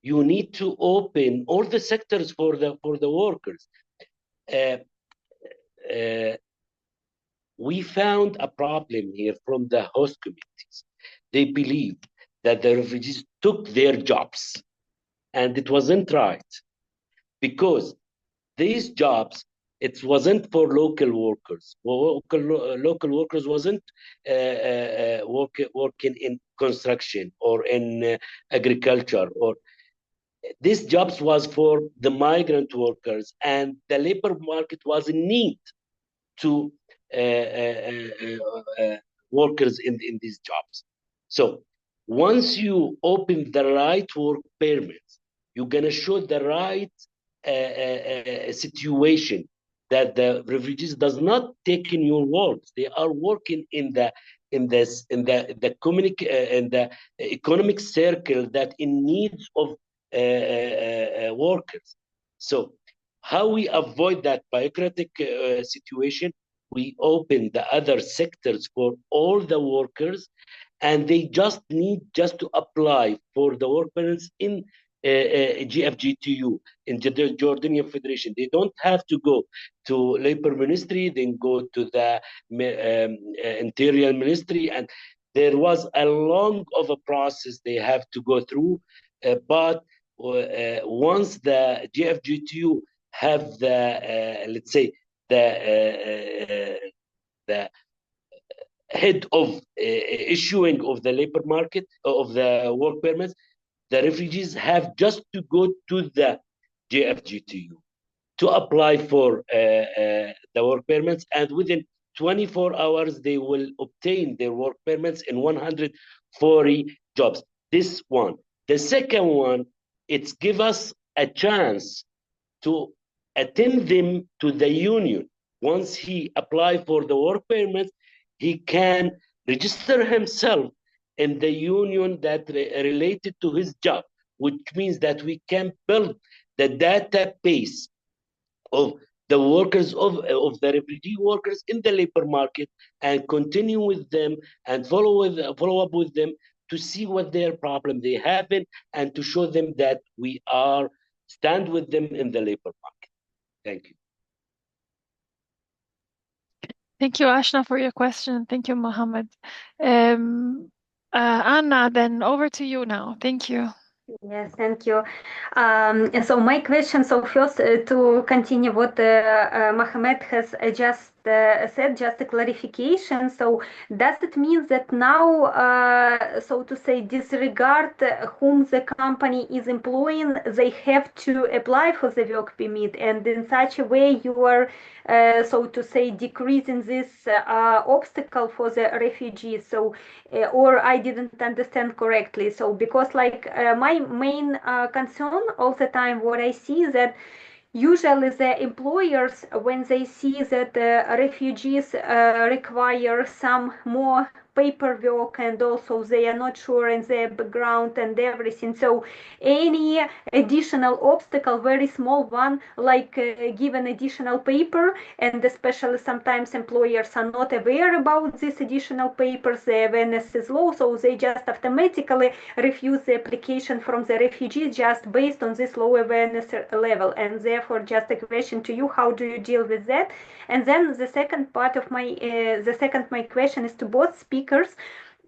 you need to open all the sectors for the workers. We found a problem here from the host communities. They believe that the refugees took their jobs, and it wasn't right, because these jobs, it wasn't for local workers. Local workers wasn't working in construction or in agriculture, or these jobs was for the migrant workers, and the labor market was in need to workers in these jobs. So once you open the right work permits, you're gonna show the right situation that the refugees does not take in your works. They are working in the economic circle that in needs of workers. So how we avoid that bureaucratic situation? We open the other sectors for all the workers, and they just need to apply for the work permits in GFGTU, in the Jordanian Federation. They don't have to go to Labor Ministry, then go to the Interior Ministry, and there was a long of a process they have to go through. But once the GFGTU have the let's say the head of issuing of the labor market of the work permits, the refugees have just to go to the JFGTU to apply for the work permits, and within 24 hours they will obtain their work permits in 140 jobs. This one. The second one, it's give us a chance to attend them to the union. Once he apply for the work permit, he can register himself in the union that related to his job, which means that we can build the database of the workers of the refugee workers in the labor market, and continue with them and follow up with them to see what their problem they have, and to show them that we are stand with them in the labor market. Thank you. Thank you, Ashna, for your question. Thank you, Mohammed. Anna, then over to you now. Thank you. Yes, thank you. So my question, so first to continue what Mohammed has just said, just a clarification. So does it mean that now, so to say, disregard whom the company is employing, they have to apply for the work permit, and in such a way you are, so to say, decreasing this obstacle for the refugees? So, or I didn't understand correctly. So because like my main concern all the time, what I see is that usually the employers, when they see that refugees require some more paperwork, and also they are not sure in their background and everything. So any additional obstacle, very small one, like give an additional paper, and especially sometimes employers are not aware about this additional papers, the awareness is low, so they just automatically refuse the application from the refugees just based on this low awareness level. And therefore, just a question to you, how do you deal with that? And then the second part of my question is to both speakers.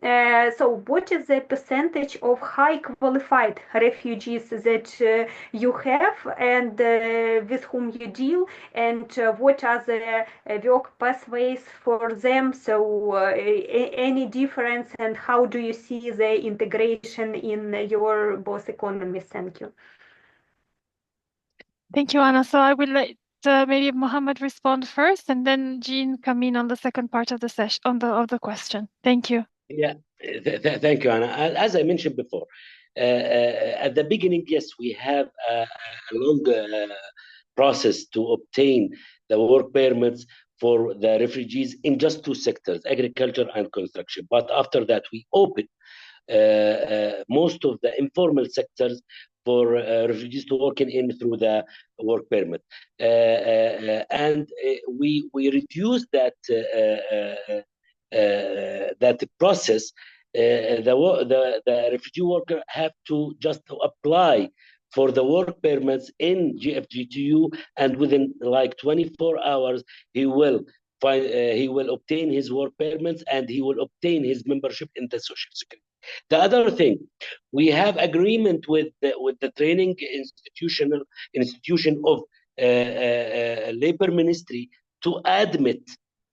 So what is the percentage of high qualified refugees that you have and with whom you deal, and what are the work pathways for them? So any difference, and how do you see the integration in your both economies? Thank you. Thank you, Anna. So I will let maybe Mohammed respond first, and then Jean come in on the second part of the session of the question. Thank you. Yeah, thank you, Anna. As I mentioned before, at the beginning, yes, we have a long process to obtain the work permits for the refugees in just two sectors, agriculture and construction. But after that, we open most of the informal sectors for refugees to work in through the work permit. And we reduce that that process. The refugee worker have to just apply for the work permits in GFGTU, and within like 24 hours he will obtain his work permits, and he will obtain his membership in the social security. The other thing, we have agreement with the training institution of labor ministry to admit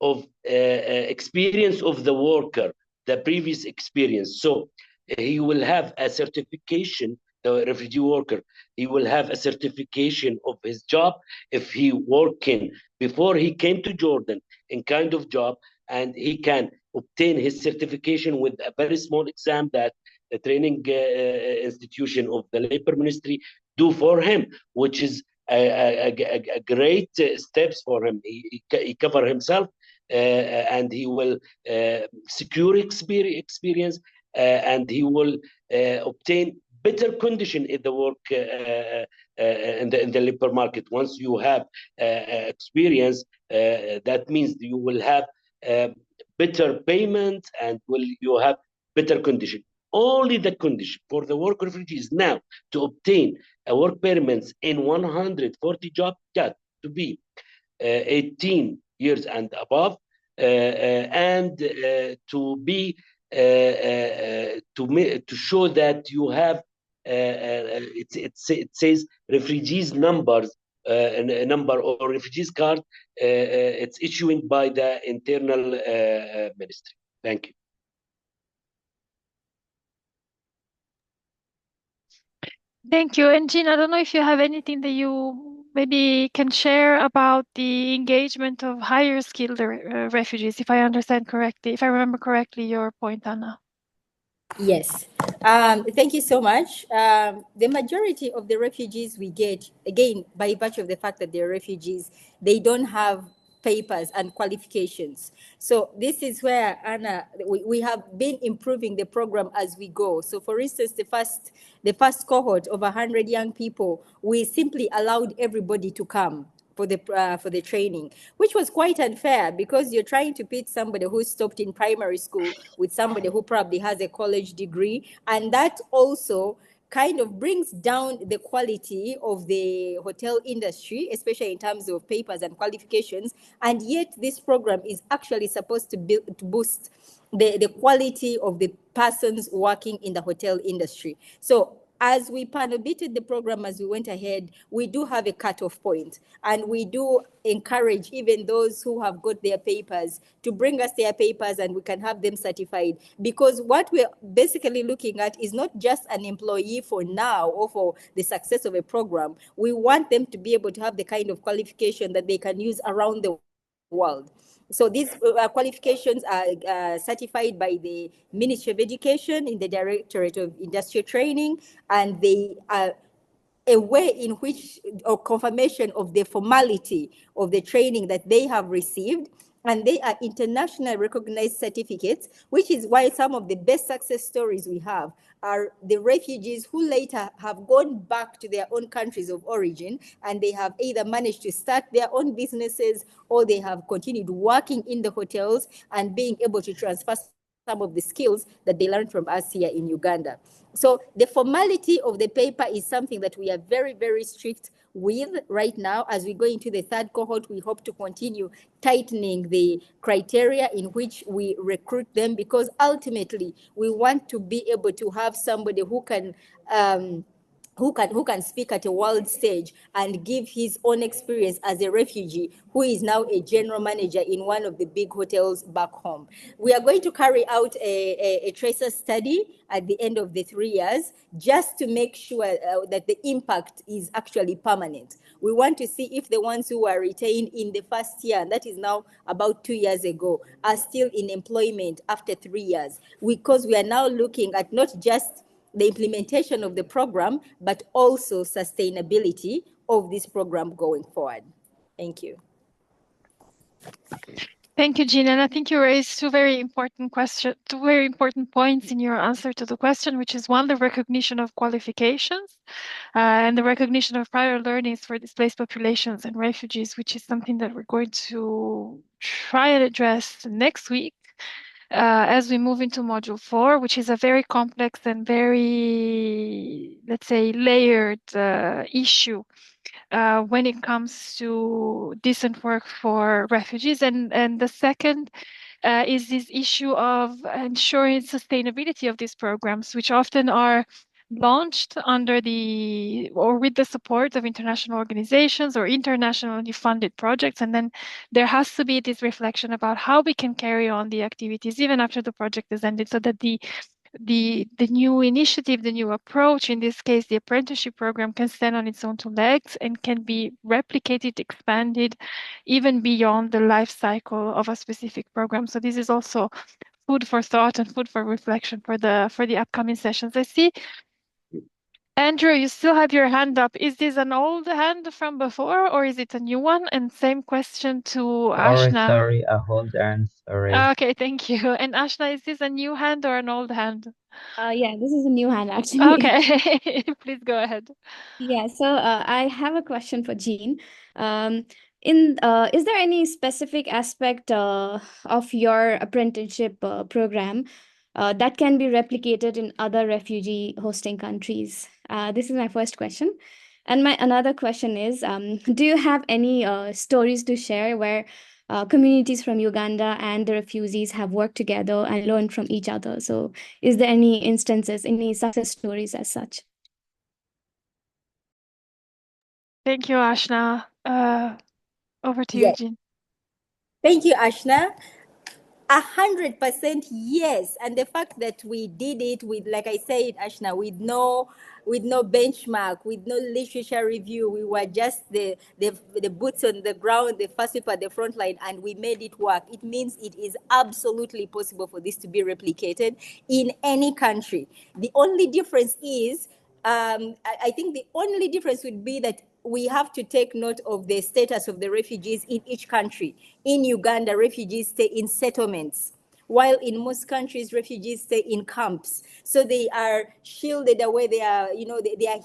of experience of the worker, the previous experience. So he will have a certification, the refugee worker, he will have a certification of his job if he working before he came to Jordan in kind of job, and he can obtain his certification with a very small exam that the training institution of the labor ministry do for him, which is a great steps for him. He cover himself, and he will secure experience, and he will obtain better condition in the work in the labor market. Once you have experience, that means you will have better payment, and you have better condition. Only the condition for the work refugees now to obtain a work permits in 140 job got to be 18 years and above, and to be to show that you have it says refugees numbers, number or refugees card. It's issuing by the internal ministry. Thank you. Thank you. And Jean, I don't know if you have anything that you maybe can share about the engagement of higher skilled refugees, if I understand correctly, if I remember correctly your point, Anna. Yes. Thank you so much. The majority of the refugees we get, again, by virtue of the fact that they're refugees, they don't have papers and qualifications. So this is where, Anna, we have been improving the program as we go. So for instance, the first cohort of 100 young people, we simply allowed everybody to come for the training, which was quite unfair, because you're trying to pit somebody who stopped in primary school with somebody who probably has a college degree, and that also kind of brings down the quality of the hotel industry, especially in terms of papers and qualifications. And yet this program is actually supposed to boost the quality of the persons working in the hotel industry. So as we panobited the program, as we went ahead, we do have a cutoff point, and we do encourage even those who have got their papers to bring us their papers, and we can have them certified. Because what we're basically looking at is not just an employee for now or for the success of a program. We want them to be able to have the kind of qualification that they can use around the world. So these qualifications are certified by the Ministry of Education in the Directorate of Industrial Training, and they are a way in which, or confirmation of the formality of the training that they have received, and they are internationally recognized certificates, which is why some of the best success stories we have are the refugees who later have gone back to their own countries of origin, and they have either managed to start their own businesses, or they have continued working in the hotels and being able to transfer some of the skills that they learned from us here in Uganda. So the formality of the paper is something that we are very, very strict with right now. As we go into the third cohort, we hope to continue tightening the criteria in which we recruit them, because ultimately we want to be able to have somebody who can who can speak at a world stage and give his own experience as a refugee who is now a general manager in one of the big hotels back home. We are going to carry out a tracer study at the end of the 3 years, just to make sure that the impact is actually permanent. We want to see if the ones who were retained in the first year, and that is now about 2 years ago, are still in employment after 3 years, because we are now looking at not just the implementation of the program, but also sustainability of this program going forward. Thank you. Thank you, Jean. And I think you raised two very important points in your answer to the question, which is one, the recognition of qualifications and the recognition of prior learnings for displaced populations and refugees, which is something that we're going to try and address next week as we move into module 4, which is a very complex and very, let's say, layered issue when it comes to decent work for refugees. And the second is this issue of ensuring sustainability of these programs, which often are launched under the or with the support of international organizations or internationally funded projects. And then there has to be this reflection about how we can carry on the activities even after the project is ended, so that the new initiative, the new approach, in this case, the apprenticeship program, can stand on its own two legs and can be replicated, expanded, even beyond the life cycle of a specific program. So this is also food for thought and food for reflection for the upcoming sessions. I see, Andrew, you still have your hand up. Is this an old hand from before, or is it a new one? And same question to Ashna. Sorry, a hold on, sorry. Okay, thank you. And Ashna, is this a new hand or an old hand? Yeah, this is a new hand actually. Okay, please go ahead. Yeah, so I have a question for Jean. Is there any specific aspect of your apprenticeship program that can be replicated in other refugee hosting countries? This is my first question. And my another question is, do you have any stories to share where communities from Uganda and the refugees have worked together and learned from each other? So is there any instances, any success stories as such? Thank you, Ashna. Over to you, Yes. Jean. Thank you, Ashna. 100% yes. And the fact that we did it with, like I said, Ashna, with no benchmark, with no literature review, we were just the boots on the ground, the first people at the front line, and we made it work. It means it is absolutely possible for this to be replicated in any country. The only difference is, I think the only difference would be that we have to take note of the status of the refugees in each country. In Uganda, refugees stay in settlements, while in most countries, refugees stay in camps. So they are shielded away, they are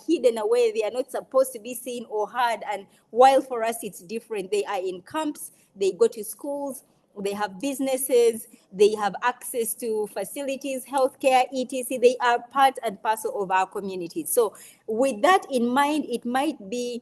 hidden away, they are not supposed to be seen or heard. And while for us it's different, they are in camps, they go to schools, they have businesses, they have access to facilities, healthcare, etc. They are part and parcel of our communities. So with that in mind, it might not be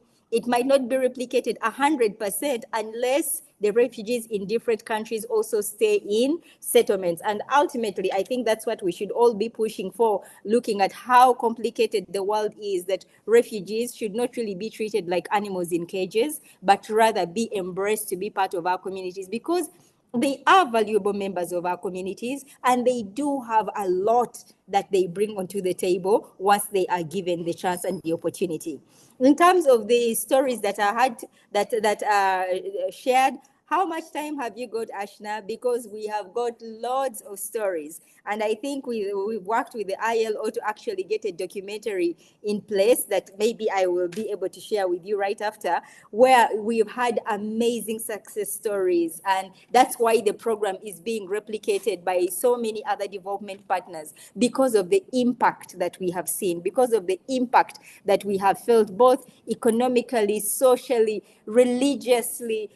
replicated 100% unless the refugees in different countries also stay in settlements. And ultimately, I think that's what we should all be pushing for, looking at how complicated the world is, that refugees should not really be treated like animals in cages, but rather be embraced to be part of our communities, because they are valuable members of our communities, and they do have a lot that they bring onto the table once they are given the chance and the opportunity. In terms of the stories that I had that are shared, How much time have you got, Ashna? Because we have got loads of stories. And I think we've worked with the ILO to actually get a documentary in place that maybe I will be able to share with you right after, where we've had amazing success stories. And that's why the program is being replicated by so many other development partners, because of the impact that we have seen, because of the impact that we have felt both economically, socially, religiously,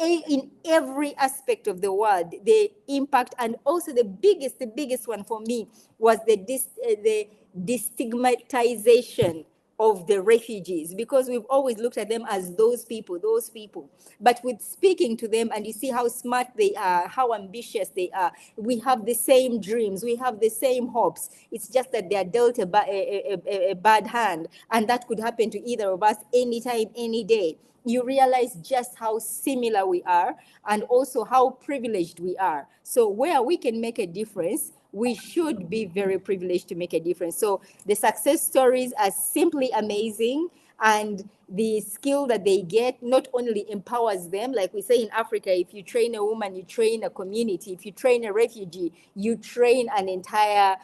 in every aspect of the world, the impact. And also the biggest one for me was the destigmatization of the refugees, because we've always looked at them as those people. But with speaking to them, and you see how smart they are, how ambitious they are, we have the same dreams, we have the same hopes. It's just that they are dealt a bad hand, and that could happen to either of us anytime, any day. You realize just how similar we are, and also how privileged we are. So where we can make a difference, we should be very privileged to make a difference. So the success stories are simply amazing, and the skill that they get not only empowers them, like we say in Africa, if you train a woman, you train a community. If you train a refugee, you train an entire,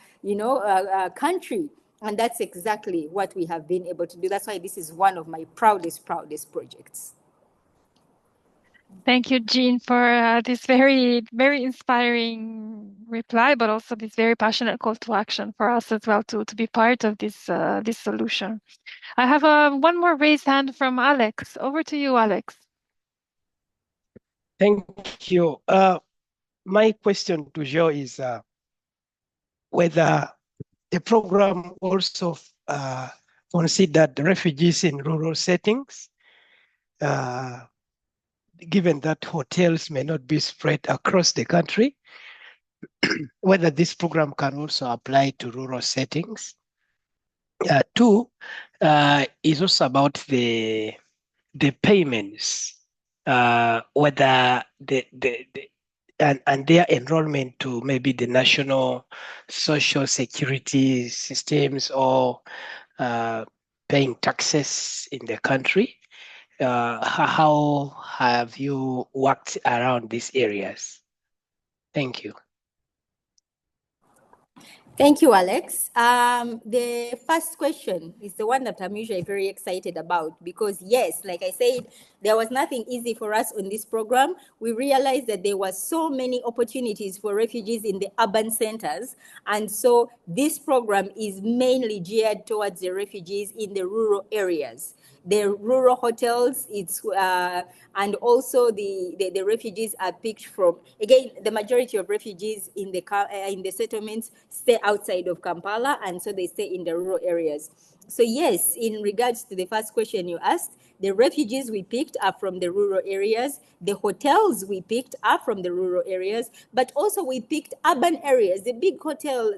country. And that's exactly what we have been able to do. That's why this is one of my proudest projects. Thank you, Jean, for this very, very inspiring reply, but also this very passionate call to action for us as well to be part of this this solution. I have one more raised hand from Alex. Over to you, Alex. Thank you. My question to Joe is whether the program also considered refugees in rural settings, given that hotels may not be spread across the country, whether this program can also apply to rural settings. Two is also about the payments, whether and their enrollment to maybe the national social security systems, or paying taxes in the country. How have you worked around these areas? Thank you. Thank you, Alex. The first question is the one that I'm usually very excited about, because yes, like I said, there was nothing easy for us on this program. We realized that there were so many opportunities for refugees in the urban centers. And so this program is mainly geared towards the refugees in the rural areas. The rural hotels, and also the refugees are picked from, again, the majority of refugees in the settlements stay outside of Kampala, and so they stay in the rural areas. So yes, in regards to the first question you asked, the refugees we picked are from the rural areas. The hotels we picked are from the rural areas, but also we picked urban areas, the big hotels,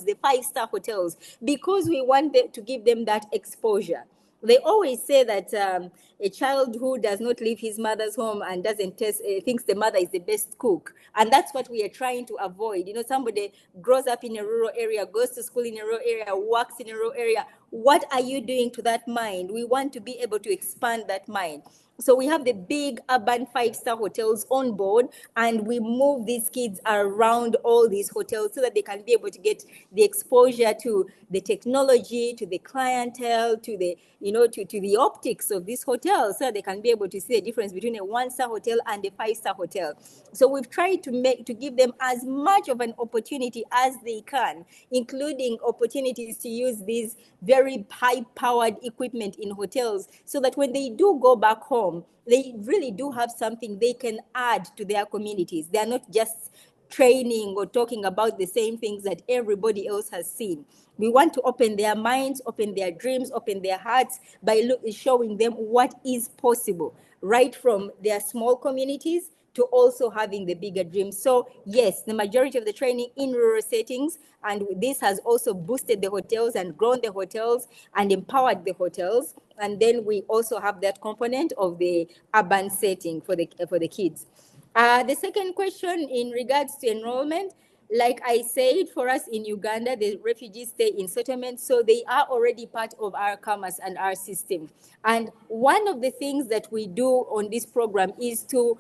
the 5-star hotels, because we wanted to give them that exposure. They always say that a child who does not leave his mother's home and doesn't thinks the mother is the best cook. And that's what we are trying to avoid. Somebody grows up in a rural area, goes to school in a rural area, works in a rural area. What are you doing to that mind? We want to be able to expand that mind. So we have the big urban 5-star hotels on board, and we move these kids around all these hotels so that they can be able to get the exposure to the technology, to the clientele, to the, to the optics of these hotels, so that they can be able to see the difference between a 1-star hotel and a 5-star hotel. So we've tried to give them as much of an opportunity as they can, including opportunities to use these very high-powered equipment in hotels, so that when they do go back home, they really do have something they can add to their communities. They are not just training or talking about the same things that everybody else has seen. We want to open their minds, open their dreams, open their hearts by showing them what is possible, right from their small communities to also having the bigger dreams. So yes, the majority of the training in rural settings, and this has also boosted the hotels and grown the hotels and empowered the hotels. And then we also have that component of the urban setting for the kids. The second question in regards to enrollment, like I said, for us in Uganda, the refugees stay in settlements, so they are already part of our commerce and our system. And one of the things that we do on this program is to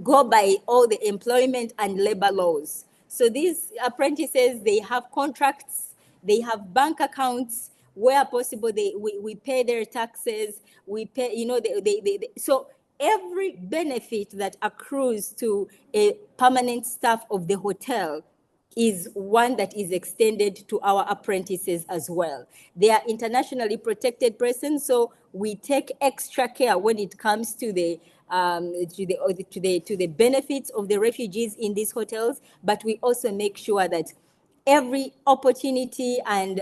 go by all the employment and labor laws. So these apprentices, they have contracts, they have bank accounts. Where possible, we pay their taxes, we pay, you know, so every benefit that accrues to a permanent staff of the hotel is one that is extended to our apprentices as well. They are internationally protected persons, so we take extra care when it comes to the benefits of the refugees in these hotels, but we also make sure that every opportunity and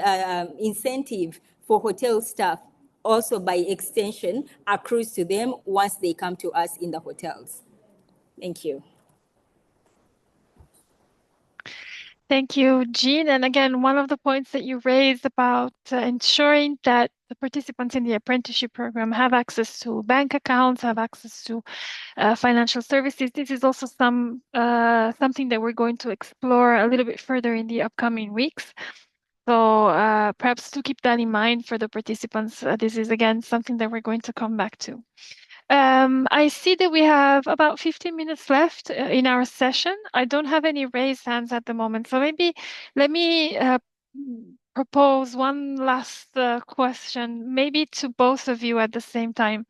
incentive for hotel staff also by extension accrues to them once they come to us in the hotels. Thank you. Thank you, Jean. And again, one of the points that you raised about ensuring that the participants in the apprenticeship program have access to bank accounts, have access to financial services. This is also something that we're going to explore a little bit further in the upcoming weeks. So perhaps to keep that in mind for the participants, this is again something that we're going to come back to. I see that we have about 15 minutes left in our session. I don't have any raised hands at the moment. So maybe let me propose one last question, maybe to both of you at the same time.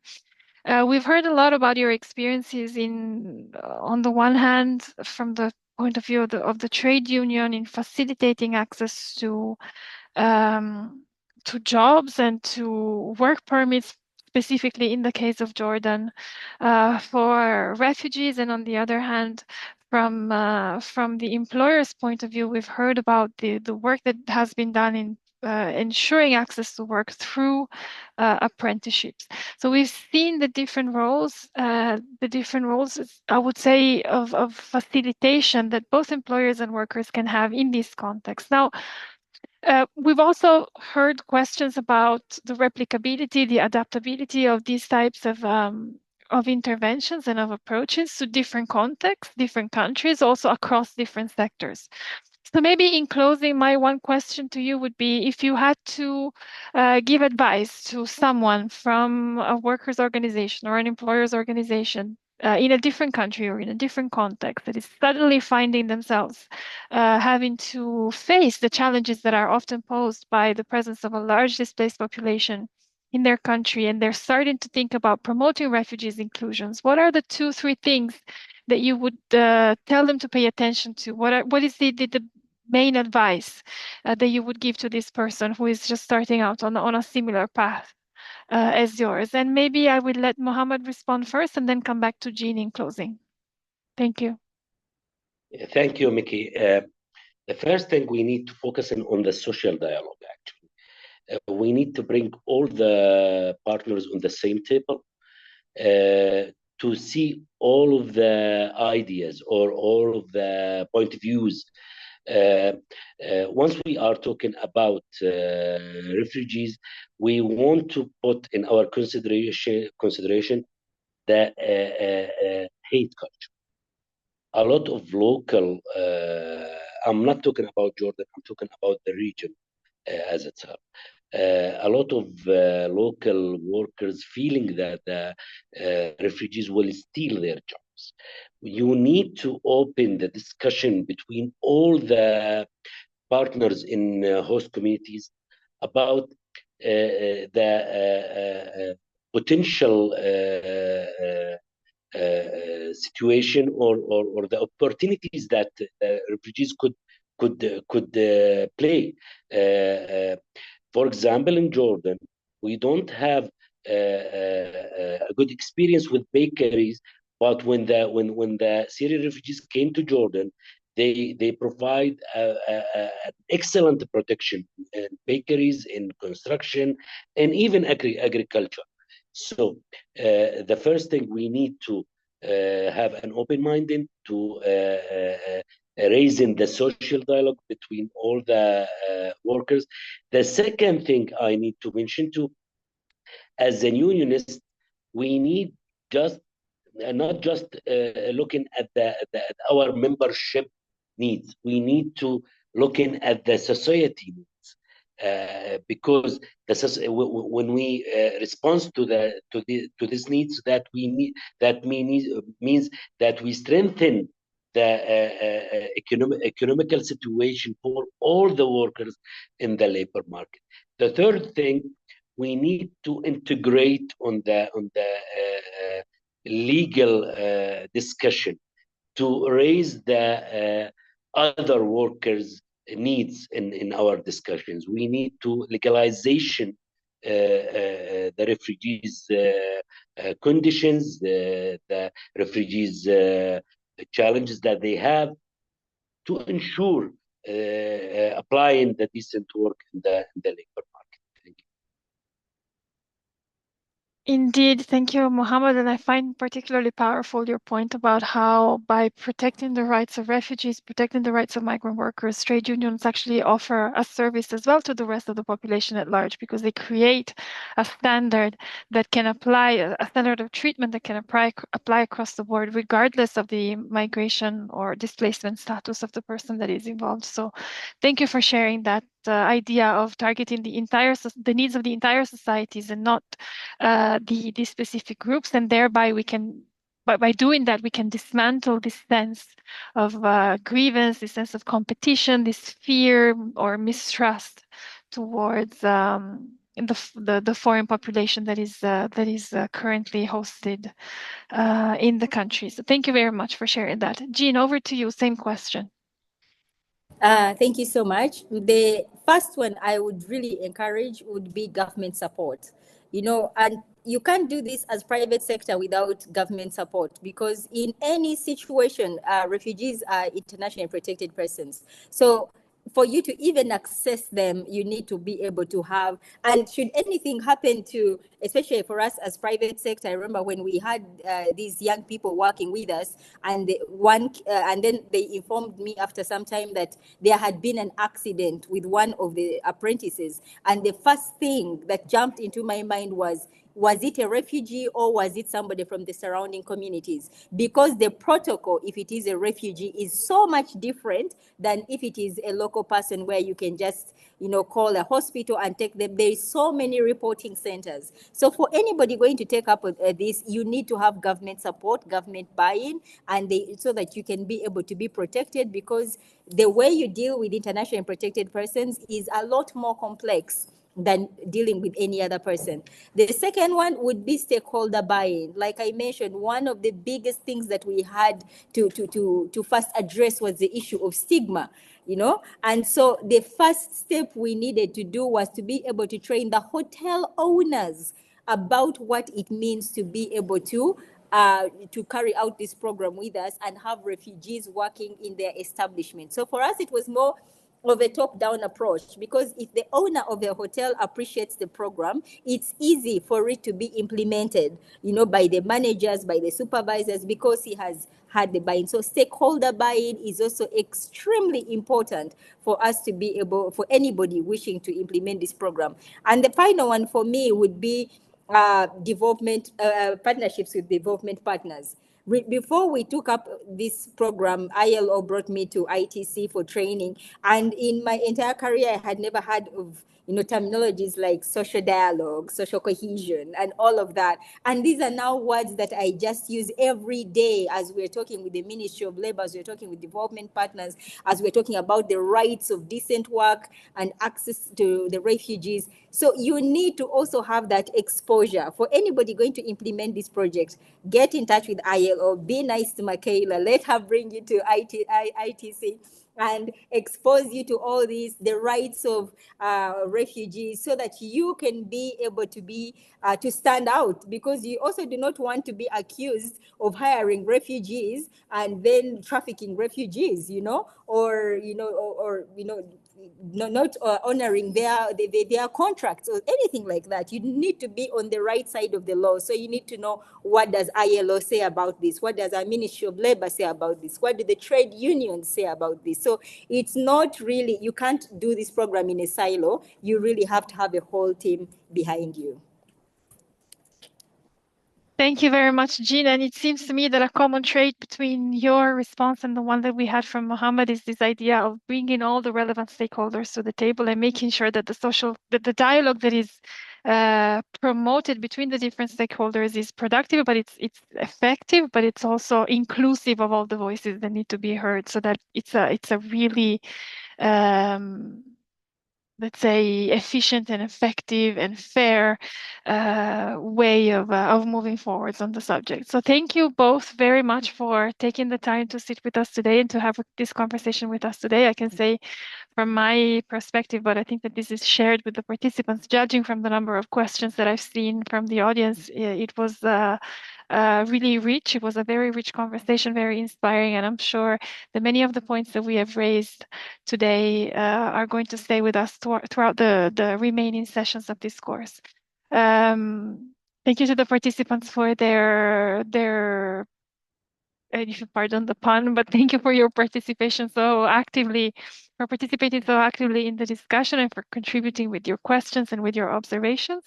We've heard a lot about your experiences on the one hand, from the point of view of the trade union in facilitating access to jobs and to work permits, specifically in the case of Jordan, for refugees. And on the other hand, from the employer's point of view, we've heard about the work that has been done in ensuring access to work through apprenticeships. So we've seen the different roles, I would say, of facilitation that both employers and workers can have in this context. Now, we've also heard questions about the replicability, the adaptability of these types of interventions and of approaches to different contexts, different countries, also across different sectors. So maybe in closing, my one question to you would be, if you had to give advice to someone from a workers' organization or an employer's organization in a different country or in a different context that is suddenly finding themselves having to face the challenges that are often posed by the presence of a large displaced population in their country, and they're starting to think about promoting refugees inclusions, what are the 2-3 things that you would tell them to pay attention to? What is the main advice that you would give to this person who is just starting out on a similar path as yours? And maybe I would let Mohammed respond first and then come back to Jean in closing. Thank you. Thank you, Mickey. The first thing we need to focus on the social dialogue, actually. We need to bring all the partners on the same table to see all of the ideas or all of the point of views. Once we are talking about refugees, we want to put in our consideration the hate culture. A lot of local, I'm not talking about Jordan, I'm talking about the region as itself. A lot of local workers feeling that the refugees will steal their jobs. You need to open the discussion between all the partners in host communities about the potential situation or the opportunities that refugees could play. For example, in Jordan, we don't have a good experience with bakeries, but when the Syrian refugees came to Jordan, they provide an excellent protection in bakeries, in construction, and even agriculture. So the first thing we need to have an open mind to raising the social dialogue between all the workers. The second thing I need to mention too, as a unionist, we need just not just looking at our membership needs. We need to look in at the society needs. Because when we respond to this needs, that we need, that means that we strengthen the economical situation for all the workers in the labor market. The third thing, we need to integrate on the legal discussion to raise the other workers' needs in our discussions. We need to legalization the refugees' conditions, the refugees' challenges that they have, to ensure applying the decent work in the labor market. Thank you. Indeed, thank you, Mohammed. And I find particularly powerful your point about how by protecting the rights of refugees, protecting the rights of migrant workers, trade unions actually offer a service as well to the rest of the population at large, because they create a standard that can apply, a standard of treatment that can apply across the board, regardless of the migration or displacement status of the person that is involved. So thank you for sharing that idea of targeting the needs of the entire societies and not the specific groups, and thereby we can, by doing that, we can dismantle this sense of grievance, this sense of competition, this fear or mistrust towards the foreign population that is currently hosted in the country. So thank you very much for sharing that. Jean, over to you. Same question. Thank you so much. The first one I would really encourage would be government support. And you can't do this as private sector without government support, because in any situation, refugees are internationally protected persons. So for you to even access them, you need to be able to have, and should anything happen to, especially for us as private sector, I remember when we had these young people working with us, and and then they informed me after some time that there had been an accident with one of the apprentices, and the first thing that jumped into my mind was it a refugee or was it somebody from the surrounding communities? Because the protocol, if it is a refugee, is so much different than if it is a local person where you can just, call a hospital and take them. There is so many reporting centers. So for anybody going to take up this, you need to have government support, government buy-in, and so that you can be able to be protected, because the way you deal with internationally protected persons is a lot more complex than dealing with any other person. The second one would be stakeholder buy-in. Like I mentioned, one of the biggest things that we had to first address was the issue of stigma, and so the first step we needed to do was to be able to train the hotel owners about what it means to be able to carry out this program with us and have refugees working in their establishment. So for us, it was more of a top-down approach, because if the owner of the hotel appreciates the program, it's easy for it to be implemented, by the managers, by the supervisors, because he has had the buy-in. So stakeholder buy-in is also extremely important for us to be able, for anybody wishing to implement this program. And the final one for me would be development partnerships with development partners. Before we took up this program, ILO brought me to ITC for training, and in my entire career, I had never heard of terminologies like social dialogue, social cohesion, and all of that. And these are now words that I just use every day as we're talking with the Ministry of Labor, as we're talking with development partners, as we're talking about the rights of decent work and access to the refugees. So you need to also have that exposure. For anybody going to implement this project, get in touch with ILO, be nice to Michaela, let her bring you to ITC and expose you to all these, the rights of refugees, so that you can be able to be to stand out, because you also do not want to be accused of hiring refugees and then trafficking refugees, or not honoring their contracts or anything like that. You need to be on the right side of the law. So you need to know, what does ILO say about this? What does our Ministry of Labor say about this? What do the trade unions say about this? So it's not really, you can't do this program in a silo. You really have to have a whole team behind you. Thank you very much, Jean. And it seems to me that a common trait between your response and the one that we had from Mohammed is this idea of bringing all the relevant stakeholders to the table and making sure that the dialogue that is promoted between the different stakeholders is productive, but it's effective, but it's also inclusive of all the voices that need to be heard, so that it's a really let's say, efficient and effective and fair way of moving forwards on the subject. So thank you both very much for taking the time to sit with us today and to have this conversation with us today. I can say from my perspective, but I think that this is shared with the participants, judging from the number of questions that I've seen from the audience, it was really rich. It was a very rich conversation, very inspiring, and I'm sure that many of the points that we have raised today are going to stay with us throughout the remaining sessions of this course. Thank you to the participants for their if you pardon the pun, but thank you for your participation so actively, for participating so actively in the discussion and for contributing with your questions and with your observations.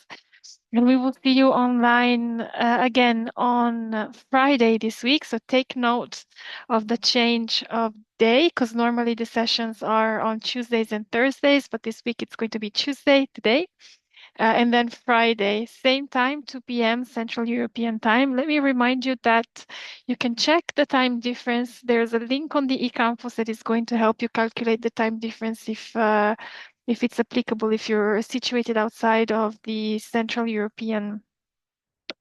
And we will see you online again on Friday this week. So take note of the change of day, because normally the sessions are on Tuesdays and Thursdays, but this week it's going to be Tuesday today. And then Friday, same time, 2 p.m. Central European Time. Let me remind you that you can check the time difference. There's a link on the eCampus that is going to help you calculate the time difference if it's applicable, if you're situated outside of the Central European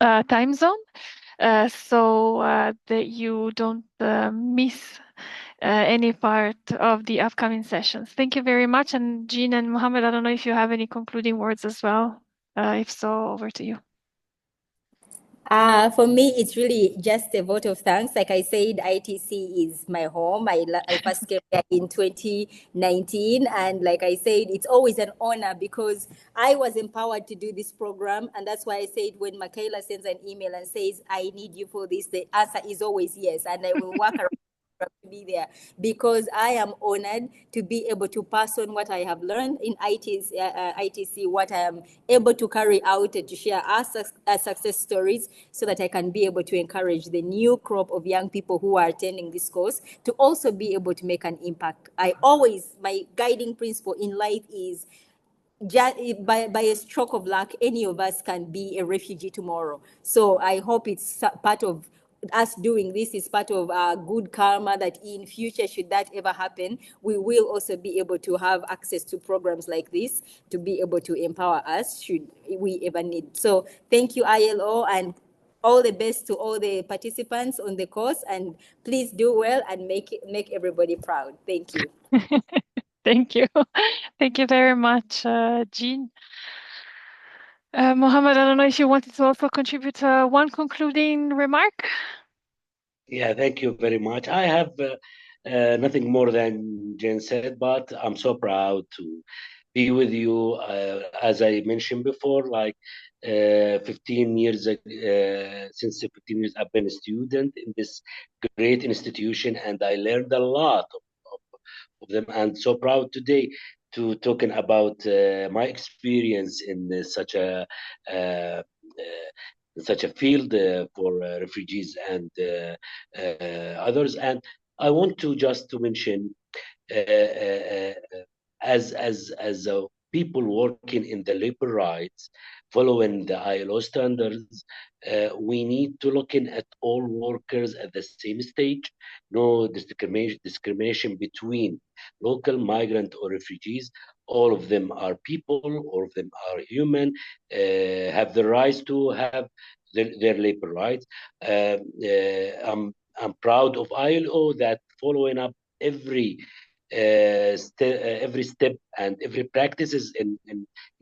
time zone, so that you don't miss any part of the upcoming sessions. Thank you very much. And Jean and Mohammed, I don't know if you have any concluding words as well. If so, over to you. For me, it's really just a vote of thanks. Like I said, ITC is my home. I first came here in 2019. And like I said, it's always an honor because I was empowered to do this program. And that's why I said when Michaela sends an email and says, I need you for this, the answer is always yes. And I will work around to be there because I am honored to be able to pass on what I have learned in ITC, what I am able to carry out and to share as success stories so that I can be able to encourage the new crop of young people who are attending this course to also be able to make an impact. My guiding principle in life is just by a stroke of luck, any of us can be a refugee tomorrow. So I hope it's part of us doing this is part of good karma that in future, should that ever happen, we will also be able to have access to programs like this to be able to empower us should we ever need. So thank you, ILO, and all the best to all the participants on the course, and please do well and make everybody proud. Thank you. Thank you. Thank you very much, Jean. Mohammed, I don't know if you wanted to also contribute one concluding remark. Yeah, thank you very much. I have nothing more than Jen said, but I'm so proud to be with you. As I mentioned before, like 15 years, since 15 years, I've been a student in this great institution, and I learned a lot of them. And so proud today to talking about my experience in uh, such a field for refugees and others. And I want to just to mention as people working in the labor rights, following the ILO standards, we need to look in at all workers at the same stage. No discrimination between local migrant or refugees. All of them are people. All of them are human. Have the rights to have their labor rights. I'm proud of ILO that following up every step and every practices in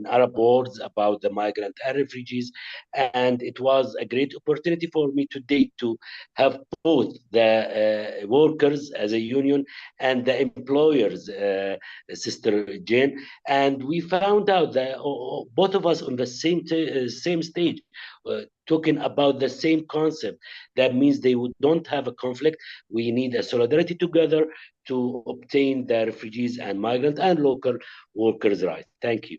Arab words about the migrant and refugees. And it was a great opportunity for me today to have both the workers as a union and the employers, Sister Jane. And we found out that both of us on the same stage, talking about the same concept. That means they don't have a conflict. We need a solidarity together to obtain the refugees and migrant and local workers' rights. Thank you.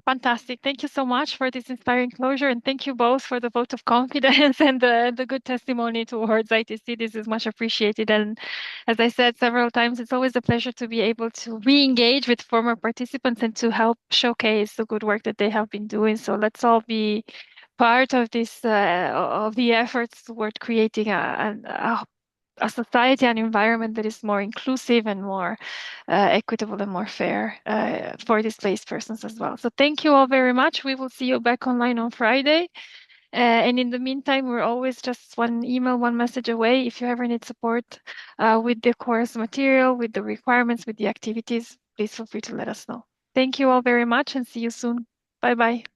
Fantastic. Thank you so much for this inspiring closure. And thank you both for the vote of confidence and the good testimony towards ITC. This is much appreciated. And as I said several times, it's always a pleasure to be able to re-engage with former participants and to help showcase the good work that they have been doing. So let's all be part of this, of the efforts toward creating a society and environment that is more inclusive and more equitable and more fair for displaced persons as well. So thank you all very much. We will see you back online on Friday. And in the meantime, we're always just one email, one message away. If you ever need support with the course material, with the requirements, with the activities, please feel free to let us know. Thank you all very much and see you soon. Bye-bye.